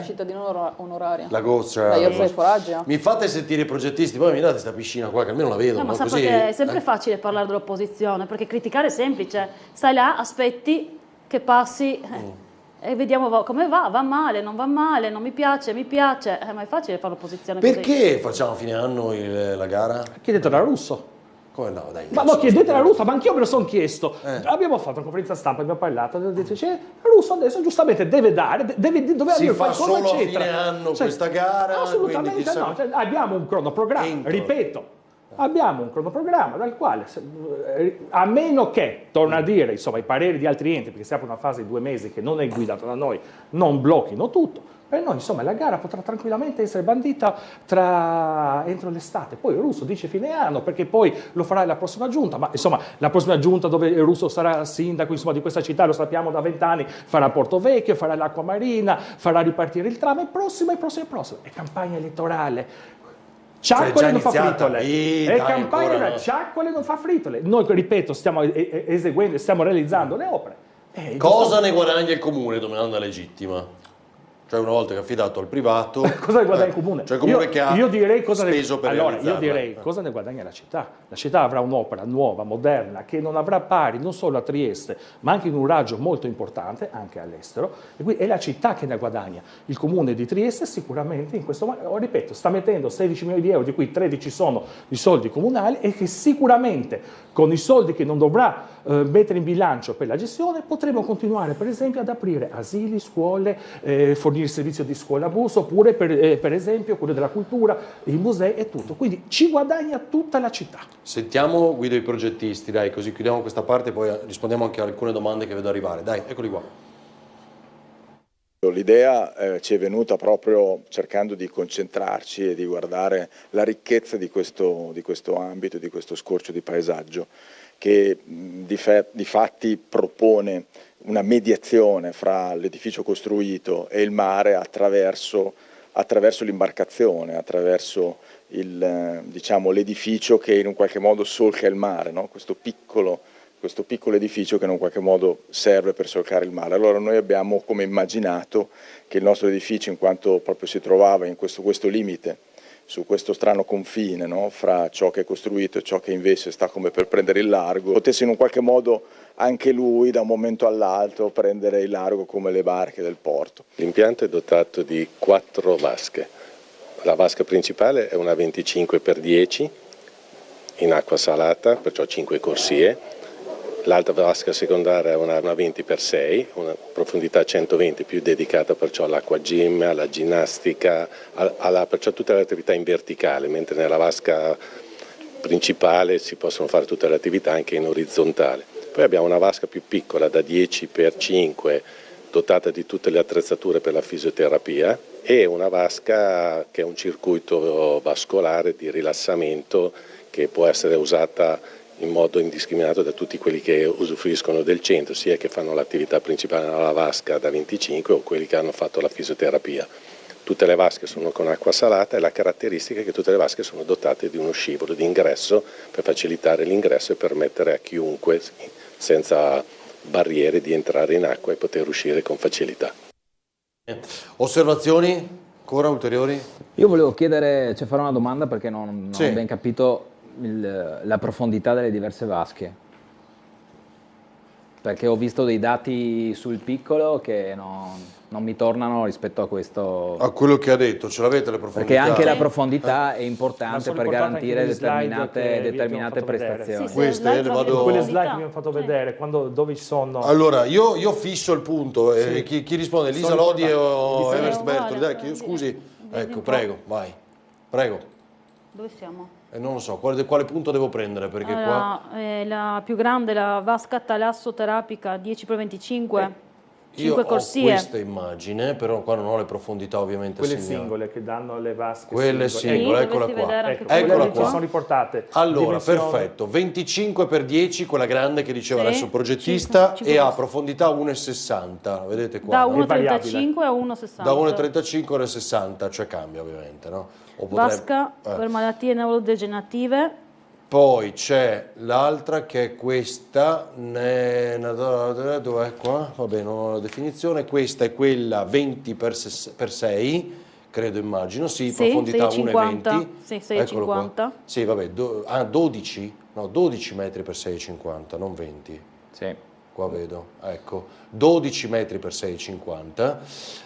Cittadina onoraria. La goccia. La Iozza di Foraggi. Mi fate sentire i progettisti, poi mi date questa piscina qua che almeno la vedo. Ma così, è sempre facile parlare dell'opposizione, perché criticare è semplice, stai là, aspetti che passi... E vediamo come va male, non mi piace, ma è facile fare l'opposizione così. Perché facciamo a fine anno la gara? Chiedetela a Russo. Come no, dai. Ma no, chiedetela a Russo, ma anch'io me lo sono chiesto. Abbiamo fatto una conferenza stampa, abbiamo parlato, Russo adesso giustamente deve dare, deve dire qualcosa, solo a fine anno questa gara? Assolutamente no, abbiamo un cronoprogramma, ripeto. Abbiamo un cronoprogramma dal quale, a meno che, torno a dire, insomma, i pareri di altri enti, perché siamo in una fase di 2 mesi che non è guidata da noi, non blocchino tutto, per noi, insomma, la gara potrà tranquillamente essere bandita entro l'estate. Poi il Russo dice fine anno, perché poi lo farà la prossima giunta, ma insomma, la prossima giunta dove il Russo sarà sindaco, insomma, di questa città, lo sappiamo da 20 anni, farà Porto Vecchio, farà l'Acqua Marina, farà ripartire il tram, è prossima, è campagna elettorale. Ciaccole non fa fritole, è campagna da Ciaccole non fa fritole. Noi, ripeto, stiamo eseguendo, stiamo realizzando le opere. Cosa ne guadagna il comune? Domanda legittima. Cioè una volta che è affidato al privato... Cosa ne guadagna il comune? Cioè il comune che ha speso per allora, realizzarla. io direi cosa ne guadagna la città. La città avrà un'opera nuova, moderna, che non avrà pari non solo a Trieste, ma anche in un raggio molto importante, anche all'estero, e quindi è la città che ne guadagna. Il comune di Trieste sicuramente in questo momento, ripeto, sta mettendo 16 milioni di euro, di cui 13 sono i soldi comunali, e che sicuramente con i soldi che non dovrà mettere in bilancio per la gestione potremo continuare per esempio ad aprire asili, scuole, fornire il servizio di scuola bus, oppure per esempio quello della cultura, i musei e tutto. Quindi ci guadagna tutta la città. Sentiamo Guido i progettisti, dai, così chiudiamo questa parte e poi rispondiamo anche a alcune domande che vedo arrivare. Dai, eccoli qua. L'idea ci è venuta proprio cercando di concentrarci e di guardare la ricchezza di questo ambito, di questo scorcio di paesaggio, che di fatti propone una mediazione fra l'edificio costruito e il mare attraverso l'imbarcazione, attraverso l'edificio che in un qualche modo solca il mare, no? Questo piccolo edificio che in un qualche modo serve per solcare il mare. Allora noi abbiamo come immaginato che il nostro edificio, in quanto proprio si trovava in questo limite, su questo strano confine, no? Fra ciò che è costruito e ciò che invece sta come per prendere il largo, potesse in un qualche modo anche lui da un momento all'altro prendere il largo come le barche del porto. L'impianto è dotato di 4 vasche. La vasca principale è una 25x10 in acqua salata, perciò 5 corsie. L'altra vasca secondaria è una 20x6, una profondità 120, più dedicata perciò all'acqua gym, alla ginnastica, perciò tutte le attività in verticale, mentre nella vasca principale si possono fare tutte le attività anche in orizzontale. Poi abbiamo una vasca più piccola da 10x5, dotata di tutte le attrezzature per la fisioterapia, e una vasca che è un circuito vascolare di rilassamento che può essere usata in modo indiscriminato da tutti quelli che usufruiscono del centro, sia che fanno l'attività principale nella vasca da 25 o quelli che hanno fatto la fisioterapia. Tutte le vasche sono con acqua salata e la caratteristica è che tutte le vasche sono dotate di uno scivolo di ingresso per facilitare l'ingresso e permettere a chiunque senza barriere di entrare in acqua e poter uscire con facilità. Osservazioni? Ancora ulteriori? Io volevo chiedere, fare una domanda perché non ho ben capito la profondità delle diverse vasche, perché ho visto dei dati sul piccolo che non mi tornano rispetto a questo. A quello che ha detto, ce l'avete le profondità? Perché anche la profondità è importante per garantire determinate prestazioni. Sì, quelle slide che mi hanno fatto vedere, dove ci sono. Allora, io fisso il punto, chi risponde? Lisa Lodi o Everest Bertoli? Dai, scusi, ecco, prego, vai, prego. Dove siamo? Non lo so, quale punto devo prendere? Perché allora, qua... la più grande, la vasca talassoterapica 10x25, 5 io corsie. Ho questa immagine, però qua non ho le profondità ovviamente. Quelle singole che danno le vasche. Quelle singole, eccola qua. Eccola qua. Sono riportate. Allora, perfetto, 25x10, quella grande che diceva adesso il progettista, e ha profondità 1,60, vedete qua. Da 1,35 a 1,60. Da 1,35 a 1,60, cioè cambia ovviamente, no? Vasca per malattie neurodegenerative. Poi c'è l'altra che è questa, dov'è qua? Vabbè, non ho la definizione, questa è quella 20x6, credo, immagino, sì, profondità 1,20. Sì, 6,50. Sì, vabbè, 12? No, 12 metri per 6,50, non 20. Sì. Qua vedo, ecco, 12 metri per 6,50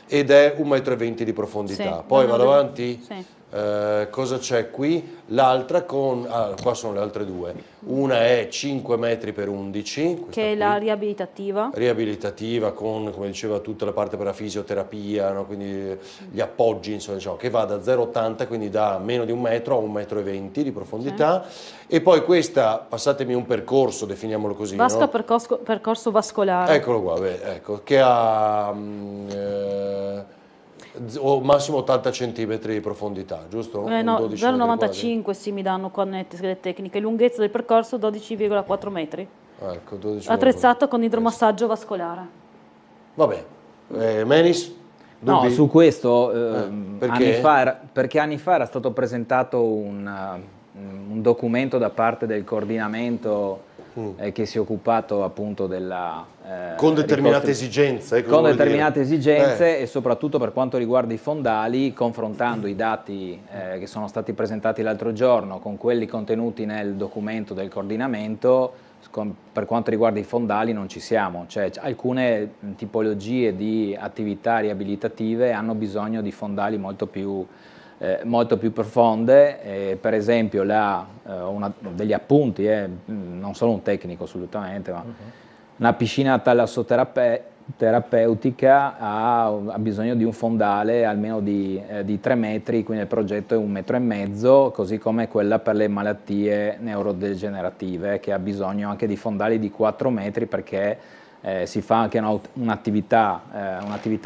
ed è 1,20 m di profondità. Sì, poi vado avanti? Sì. Cosa c'è qui? L'altra con... qua sono le altre due. Una è 5 metri per 11. Che è la riabilitativa. Riabilitativa con, come diceva, tutta la parte per la fisioterapia, no? Quindi gli appoggi, insomma, diciamo, che va da 0,80, quindi da meno di 1 metro a 1,20 m di profondità. Sì. E poi questa, passatemi un percorso, definiamolo così. Vasca, no? percorso vascolare. Eccolo qua, ecco, che ha... o massimo 80 cm di profondità, giusto? No, 0,95 sì, mi danno qua nette le tecniche. Lunghezza del percorso 12,4 metri. Ecco, 12 attrezzato con idromassaggio vascolare. Vabbè, Menis? Dubbi? No, su questo perché anni fa era stato presentato un documento da parte del coordinamento che si è occupato appunto della... con determinate esigenze. Con determinate esigenze e soprattutto per quanto riguarda i fondali, confrontando i dati che sono stati presentati l'altro giorno con quelli contenuti nel documento del coordinamento, per quanto riguarda i fondali non ci siamo, cioè alcune tipologie di attività riabilitative hanno bisogno di fondali molto più profonde, per esempio degli appunti, non sono un tecnico assolutamente, ma una piscina talassoterapeutica ha bisogno di un fondale almeno di 3 metri, quindi il progetto è 1,5 metri, così come quella per le malattie neurodegenerative che ha bisogno anche di fondali di 4 metri perché si fa anche un'attività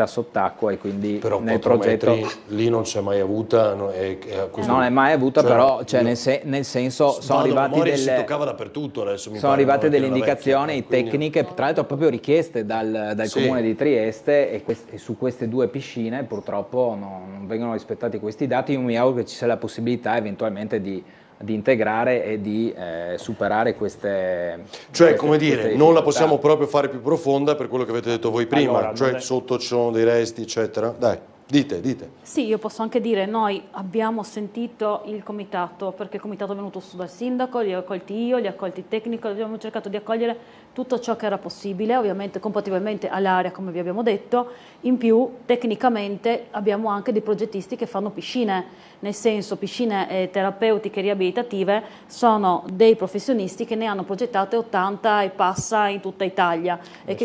sott'acqua e quindi però nel progetto lì non c'è mai avuta, non è mai avuta, cioè, però cioè, nel senso sono arrivati si toccava dappertutto adesso, sono arrivate delle indicazioni tecniche, tra l'altro proprio richieste dal Comune di Trieste e su queste 2 piscine purtroppo non vengono rispettati questi dati. Io mi auguro che ci sia la possibilità eventualmente di integrare e di superare queste... Cioè, come dire, non la possiamo proprio fare più profonda per quello che avete detto voi prima, allora, cioè sotto ci sono dei resti, eccetera. Dai, dite. Sì, io posso anche dire, noi abbiamo sentito il comitato, perché il comitato è venuto su dal sindaco, li ho accolti io, li ho accolti il tecnico, abbiamo cercato di accogliere tutto ciò che era possibile, ovviamente compatibilmente all'area, come vi abbiamo detto. In più, tecnicamente, abbiamo anche dei progettisti che fanno piscine, nel senso piscine terapeutiche riabilitative, sono dei professionisti che ne hanno progettate 80 e passa in tutta Italia. E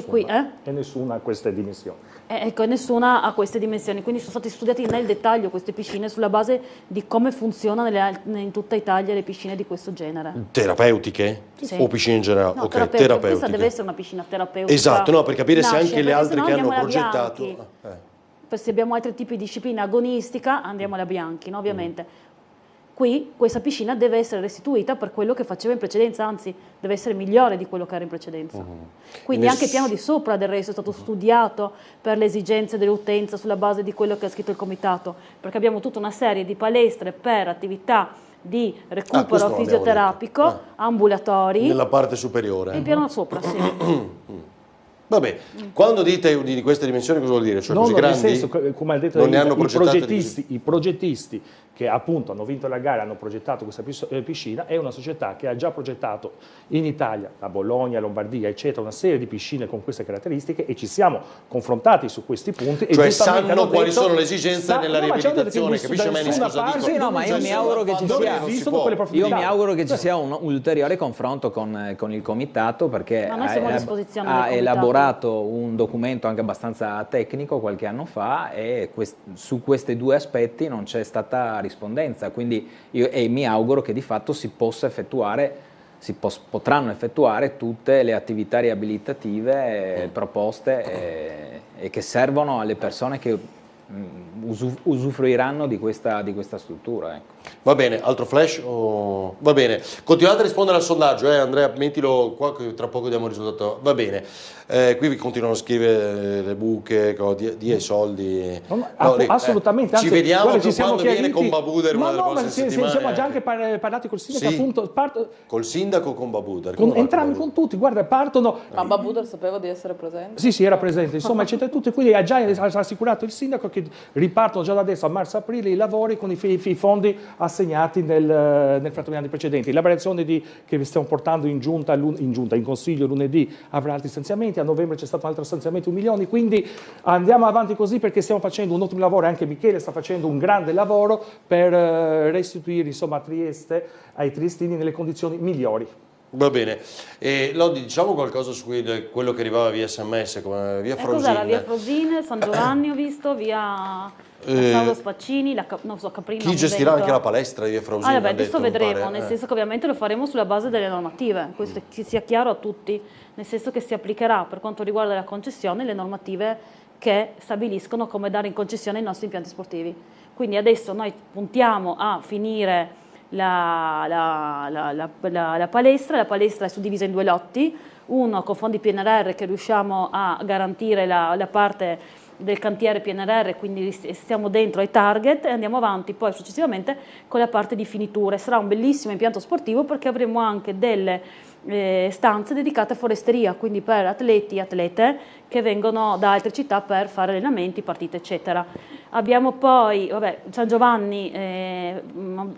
nessuna ha queste dimensioni. Ecco, nessuna ha queste dimensioni, quindi sono stati studiati nel dettaglio queste piscine sulla base di come funzionano in tutta Italia le piscine di questo genere. Terapeutiche? Sì. O piscine in generale? No, Ok, terapeutiche. Questa deve essere una piscina terapeutica. Esatto, no, per capire se anche le altre che hanno alla progettato... Se abbiamo altri tipi di disciplina agonistica, andiamo alla Bianchi, no? Ovviamente. Qui questa piscina deve essere restituita per quello che faceva in precedenza, anzi deve essere migliore di quello che era in precedenza. Quindi anche il piano di sopra del resto è stato studiato per le esigenze dell'utenza sulla base di quello che ha scritto il comitato, perché abbiamo tutta una serie di palestre per attività di recupero fisioterapico, ambulatori. Nella parte superiore. Il piano sopra, sì. Vabbè, quando dite di queste dimensioni cosa vuol dire? Cioè così grandi? Nel senso, come ha detto non ne hanno i progettisti che appunto hanno vinto la gara, hanno progettato questa piscina, è una società che ha già progettato in Italia, a Bologna, Lombardia, eccetera, una serie di piscine con queste caratteristiche e ci siamo confrontati su questi punti. Cioè e sanno quali sono le esigenze nella riabilitazione, capisce meglio cosa dico? Sì, no, ma io mi auguro che ci sia, un ulteriore confronto con il comitato, perché ha elaborato un documento anche abbastanza tecnico qualche anno fa e su questi 2 aspetti non c'è stata rispondenza, quindi mi auguro che di fatto potranno effettuare tutte le attività riabilitative proposte e che servono alle persone che usufruiranno di questa struttura. Ecco. Va bene, altro flash? Va bene, continuate a rispondere al sondaggio, Andrea, mettilo qua che tra poco diamo il risultato. Va bene, qui vi continuano a scrivere le buche, dia i soldi. Assolutamente, ci vediamo quando viene con Babuder una delle prossime settimane. Siamo già anche parlati col sindaco, sì. Appunto, col sindaco o con Babuder? Entrambi, con tutti, guarda, partono... Ma Babuder sapeva di essere presente? Sì, era presente, insomma, c'entra tutto, quindi ha già assicurato il sindaco che ripartono già da adesso a marzo-aprile i lavori con i fondi assegnati nel fratellinato precedente. La variazione che stiamo portando in consiglio lunedì avrà altri stanziamenti, a novembre c'è stato un altro stanziamento, 1 milione, quindi andiamo avanti così perché stiamo facendo un ottimo lavoro, anche Michele sta facendo un grande lavoro per restituire insomma, a Trieste, ai triestini nelle condizioni migliori. Va bene, Lodi, diciamo qualcosa su quello che arrivava via SMS, come via Frosine. Cos'era? Via Frosine, San Giovanni ho visto, via Claudio Spaccini, Caprino. Chi gestirà anche la palestra di via Frosine? Adesso vedremo, nel senso che ovviamente lo faremo sulla base delle normative, questo che sia chiaro a tutti, nel senso che si applicherà per quanto riguarda la concessione le normative che stabiliscono come dare in concessione i nostri impianti sportivi. Quindi adesso noi puntiamo a finire la palestra è suddivisa in 2 lotti, uno con fondi PNRR che riusciamo a garantire la parte del cantiere PNRR, quindi stiamo dentro ai target e andiamo avanti poi successivamente con la parte di finiture. Sarà un bellissimo impianto sportivo perché avremo anche delle stanze dedicate a foresteria, quindi per atleti e atlete che vengono da altre città per fare allenamenti, partite eccetera. Abbiamo poi San Giovanni,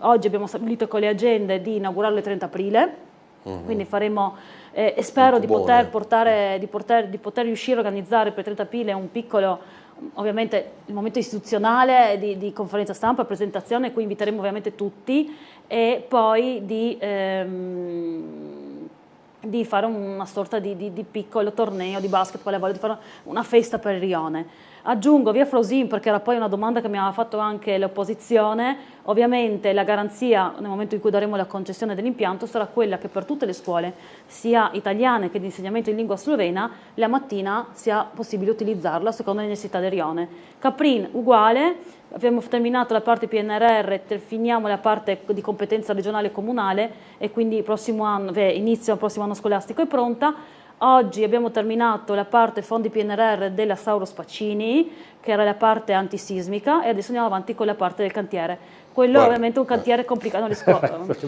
oggi abbiamo stabilito con le agende di inaugurare il 30 aprile, quindi faremo e spero di poter riuscire a organizzare per 30 aprile un piccolo, ovviamente il momento istituzionale di conferenza stampa, presentazione, qui inviteremo ovviamente tutti, e poi di fare una sorta di piccolo torneo di basket, di fare una festa per il rione. Aggiungo via Frosin, perché era poi una domanda che mi aveva fatto anche l'opposizione, ovviamente la garanzia nel momento in cui daremo la concessione dell'impianto sarà quella che per tutte le scuole, sia italiane che di insegnamento in lingua slovena, la mattina sia possibile utilizzarla secondo le necessità del rione. Caprin uguale, abbiamo terminato la parte PNRR, finiamo la parte di competenza regionale e comunale e quindi inizio il prossimo anno scolastico è pronta. Oggi abbiamo terminato la parte fondi PNRR della Sauros Pacini, che era la parte antisismica, e adesso andiamo avanti con la parte del cantiere. Quello ovviamente è un cantiere complicato.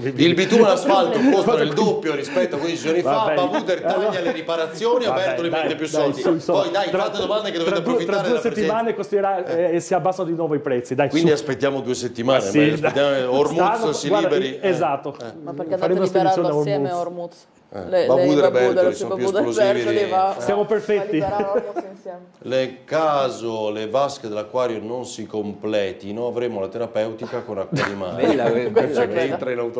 Il bitume asfalto costa il doppio rispetto a 15 giorni fa, Bavuder taglia le riparazioni, Alberto li prende più soldi. Poi dai, fate domande che dovete approfittare. Tra 2 settimane costerà e si abbassano di nuovo i prezzi. Dai, quindi aspettiamo 2 settimane, Ormuz si liberi. Esatto. Ma perché andate a liberarlo assieme Ormuz? Bavuder e Bertoli sono più esplosivi. Siamo perfetti. Nel caso le vasche dell'acquario non si completino, avremo la terapeutica con acqua di mare. Bella, che entra in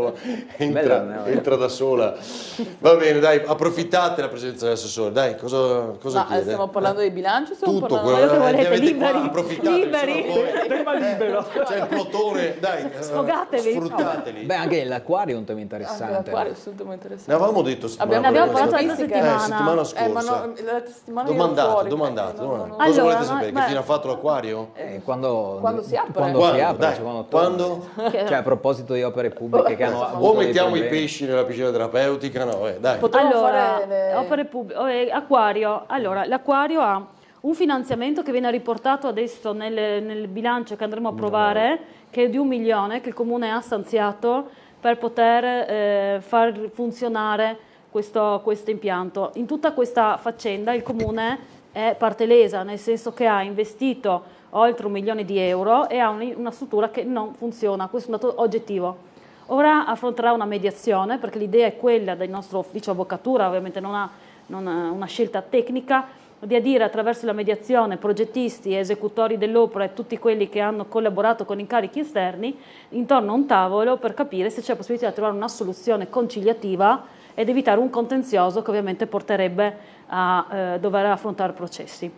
entra da sola. Va bene, dai, approfittate della presenza dell'assessore. Dai, cosa chiede? Stiamo parlando di bilancio? Tutto quello che volete, liberi. Approfittate. Tema libero. C'è il plotone, dai, sfrugateli. Sfruttateli. Beh, anche l'acquario è un tema interessante. L'acquario è assolutamente interessante. Ne avevamo detto abbiamo parlato la settimana scorsa. Domandate. Cosa volete sapere? Che fine ha fatto l'acquario? Quando si apre. Quando? Cioè, a proposito di opere pubbliche che hanno avuto o mettiamo i pesci nella piscina terapeutica, dai. Allora, opere pubbliche, acquario. Allora, l'acquario ha un finanziamento che viene riportato adesso nel bilancio che andremo a approvare, che è di 1 milione che il Comune ha stanziato per poter far funzionare questo impianto. In tutta questa faccenda il Comune è parte lesa, nel senso che ha investito oltre 1 milione di euro e ha una struttura che non funziona, questo è un dato oggettivo. Ora affronterà una mediazione, perché l'idea è quella del nostro ufficio avvocatura, ovviamente non ha una scelta tecnica, di adire attraverso la mediazione progettisti, esecutori dell'opera e tutti quelli che hanno collaborato con incarichi esterni intorno a un tavolo per capire se c'è possibilità di trovare una soluzione conciliativa ed evitare un contenzioso che ovviamente porterebbe a dover affrontare processi.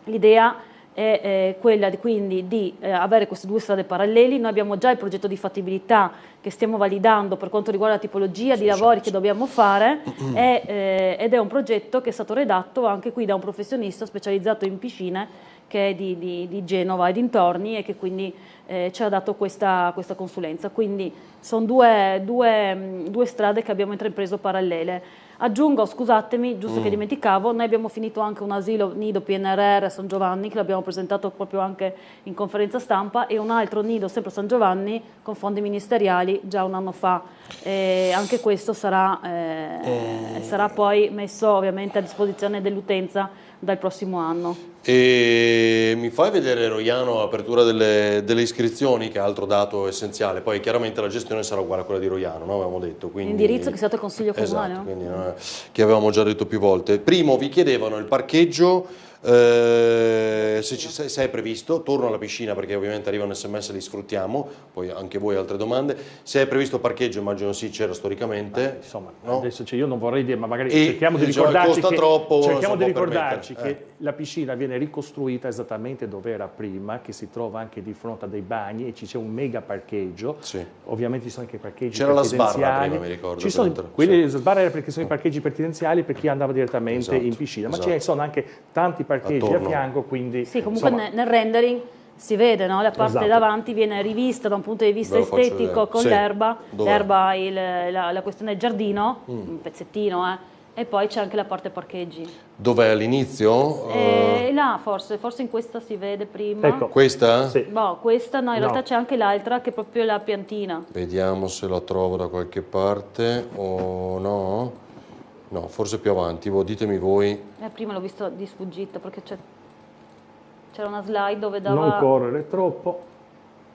L'idea è quella di avere queste 2 strade paralleli. Noi abbiamo già il progetto di fattibilità che stiamo validando per quanto riguarda la tipologia di lavori che dobbiamo fare ed è un progetto che è stato redatto anche qui da un professionista specializzato in piscine che è di Genova e dintorni e che quindi ci ha dato questa consulenza. Quindi sono due strade che abbiamo intrapreso parallele. Aggiungo, scusatemi, giusto che dimenticavo, noi abbiamo finito anche un asilo nido PNRR a San Giovanni, che l'abbiamo presentato proprio anche in conferenza stampa, e un altro nido sempre a San Giovanni con fondi ministeriali già un anno fa. Anche questo sarà poi messo ovviamente a disposizione dell'utenza dal prossimo anno. E mi fai vedere, Roiano, l'apertura delle iscrizioni, che è altro dato essenziale. Poi chiaramente la gestione sarà uguale a quella di Roiano, no? Avevamo detto. Quindi, l'indirizzo che è stato il Consiglio Comunale, esatto, quindi, che avevamo già detto più volte. Primo, vi chiedevano il parcheggio, se è previsto, torno alla piscina perché ovviamente arriva un sms, li sfruttiamo, poi anche voi altre domande. Se è previsto parcheggio, immagino sì, c'era storicamente. Insomma, no? Adesso io non vorrei dire, ma magari cerchiamo di ricordarci che la piscina viene ricostruita esattamente dove era prima, che si trova anche di fronte a dei bagni e ci c'è un mega parcheggio. Sì. Ovviamente ci sono anche i parcheggi c'era pertinenziali. La sbarra prima, mi ricordo. Ci sono quelli sbarra era perché sono i parcheggi pertinenziali per chi andava direttamente in piscina, ma ci sono anche tanti parcheggi a fianco, quindi sì, comunque nel rendering si vede, no? La parte davanti viene rivista da un punto di vista estetico con l'erba, la questione del giardino, un pezzettino, e poi c'è anche la parte parcheggi. Dov'è all'inizio? Là forse in questa si vede prima. Ecco. Questa? Sì. No, questa no, in No. realtà c'è anche l'altra che è proprio la piantina. Vediamo se la trovo da qualche parte o no. No, forse più avanti, ditemi voi. Prima l'ho visto di sfuggita perché c'era una slide dove dava... Non correre troppo.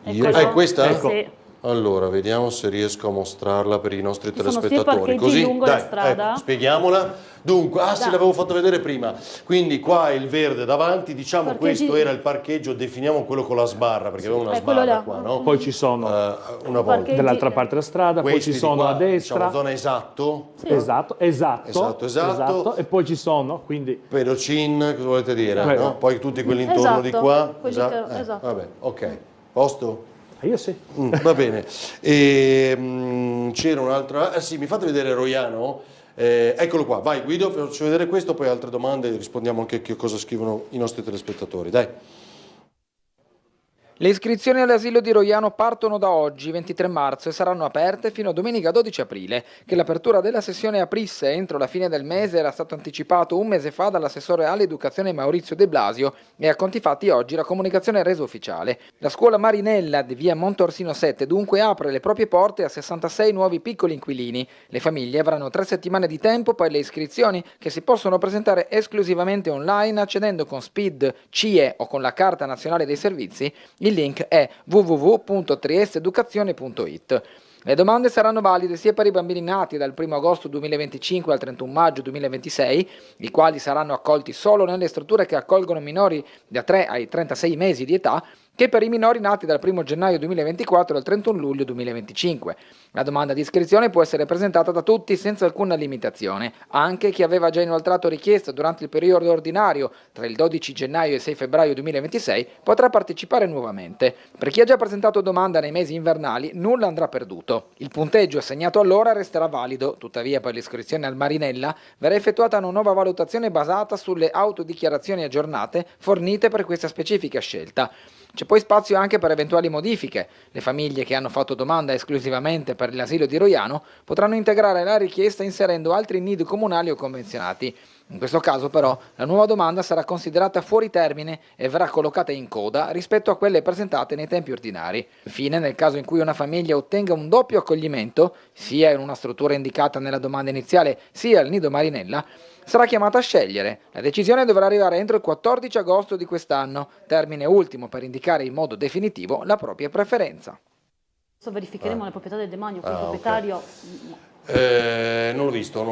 È questa? Ecco. Sì. Allora, vediamo se riesco a mostrarla per i nostri Ci sono sia telespettatori. parcheggi lungo la strada. Ecco, spieghiamola. Dunque, sì, l'avevo fatto vedere prima. Quindi qua il verde davanti, diciamo Parcheggi- questo era il parcheggio, definiamo quello con la sbarra, perché aveva una quello sbarra là. qua, no? Poi ci sono Una volta. Parcheggi- dall'altra parte della strada, poi Questi ci di sono qua, a destra. diciamo, zona esatto. Sì. Esatto. E poi ci sono, quindi... Pedocin, cosa volete dire? Prego. No? Poi tutti quelli intorno di Esatto, qua. quelli Esatto. che- esatto. Vabbè, ok. Posto? Io sì. Va bene. C'era un'altra... sì, mi fate vedere Roiano? Eccolo qua, vai Guido, faccio vedere questo, poi altre domande, rispondiamo anche a cosa scrivono i nostri telespettatori. Dai. Le iscrizioni all'asilo di Roiano partono da oggi, 23 marzo, e saranno aperte fino a domenica 12 aprile. Che l'apertura della sessione aprisse entro la fine del mese era stato anticipato un mese fa dall'assessore all'educazione Maurizio De Blasio e a conti fatti oggi la comunicazione è resa ufficiale. La scuola Marinella di via Montorsino 7 dunque apre le proprie porte a 66 nuovi piccoli inquilini. Le famiglie avranno 3 settimane di tempo per le iscrizioni che si possono presentare esclusivamente online accedendo con SPID, CIE o con la Carta Nazionale dei Servizi. Il link è www.triesteducazione.it. Le domande saranno valide sia per i bambini nati dal 1 agosto 2025 al 31 maggio 2026, i quali saranno accolti solo nelle strutture che accolgono minori da 3 ai 36 mesi di età, che per i minori nati dal 1 gennaio 2024 al 31 luglio 2025. La domanda di iscrizione può essere presentata da tutti senza alcuna limitazione. Anche chi aveva già inoltrato richiesta durante il periodo ordinario tra il 12 gennaio e il 6 febbraio 2026 potrà partecipare nuovamente. Per chi ha già presentato domanda nei mesi invernali nulla andrà perduto. Il punteggio assegnato allora resterà valido, tuttavia per l'iscrizione al Marinella verrà effettuata una nuova valutazione basata sulle autodichiarazioni aggiornate fornite per questa specifica scelta. C'è poi spazio anche per eventuali modifiche. Le famiglie che hanno fatto domanda esclusivamente per l'asilo di Roiano potranno integrare la richiesta inserendo altri nidi comunali o convenzionati. In questo caso però la nuova domanda sarà considerata fuori termine e verrà collocata in coda rispetto a quelle presentate nei tempi ordinari. Infine, nel caso in cui una famiglia ottenga un doppio accoglimento, sia in una struttura indicata nella domanda iniziale sia al nido Marinella, sarà chiamata a scegliere. La decisione dovrà arrivare entro il 14 agosto di quest'anno, termine ultimo per indicare in modo definitivo la propria preferenza. Adesso verificheremo la proprietà del demanio, quindi il ok. proprietario... Non l'ho visto.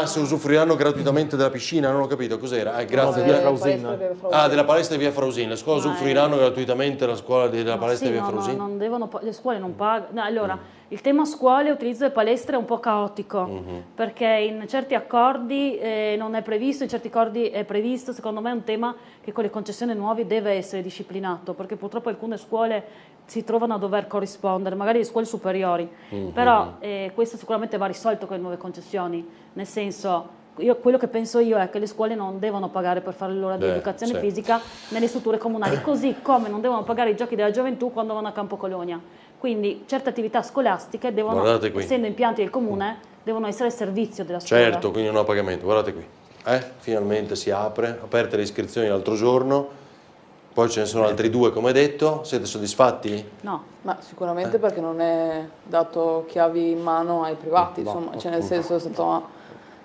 Se usufruiranno gratuitamente della piscina, non ho capito cos'era. Grazie. via Frausin. Della palestra di via Frausin. Le scuole usufruiranno gratuitamente la scuola della palestra di via Frausin? non devono, le scuole non pagano. No, allora, il tema scuole e utilizzo delle palestre è un po' caotico, perché in certi accordi non è previsto, in certi accordi è previsto. Secondo me è un tema che con le concessioni nuove deve essere disciplinato, perché purtroppo alcune scuole si trovano a dover corrispondere, magari le scuole superiori, però questo sicuramente va risolto con le nuove concessioni, nel senso, quello che penso io è che le scuole non devono pagare per fare l'ora di educazione fisica nelle strutture comunali, così come non devono pagare i giochi della gioventù quando vanno a Campo Colonia. Quindi certe attività scolastiche devono, essendo impianti del comune, devono essere al servizio della scuola. Certo, quindi non a pagamento. Guardate qui, finalmente si apre, aperte le iscrizioni l'altro giorno. Poi ce ne sono altri 2, come detto. Siete soddisfatti? No. Ma sicuramente perché non è dato chiavi in mano ai privati, insomma, cioè nel senso è stato...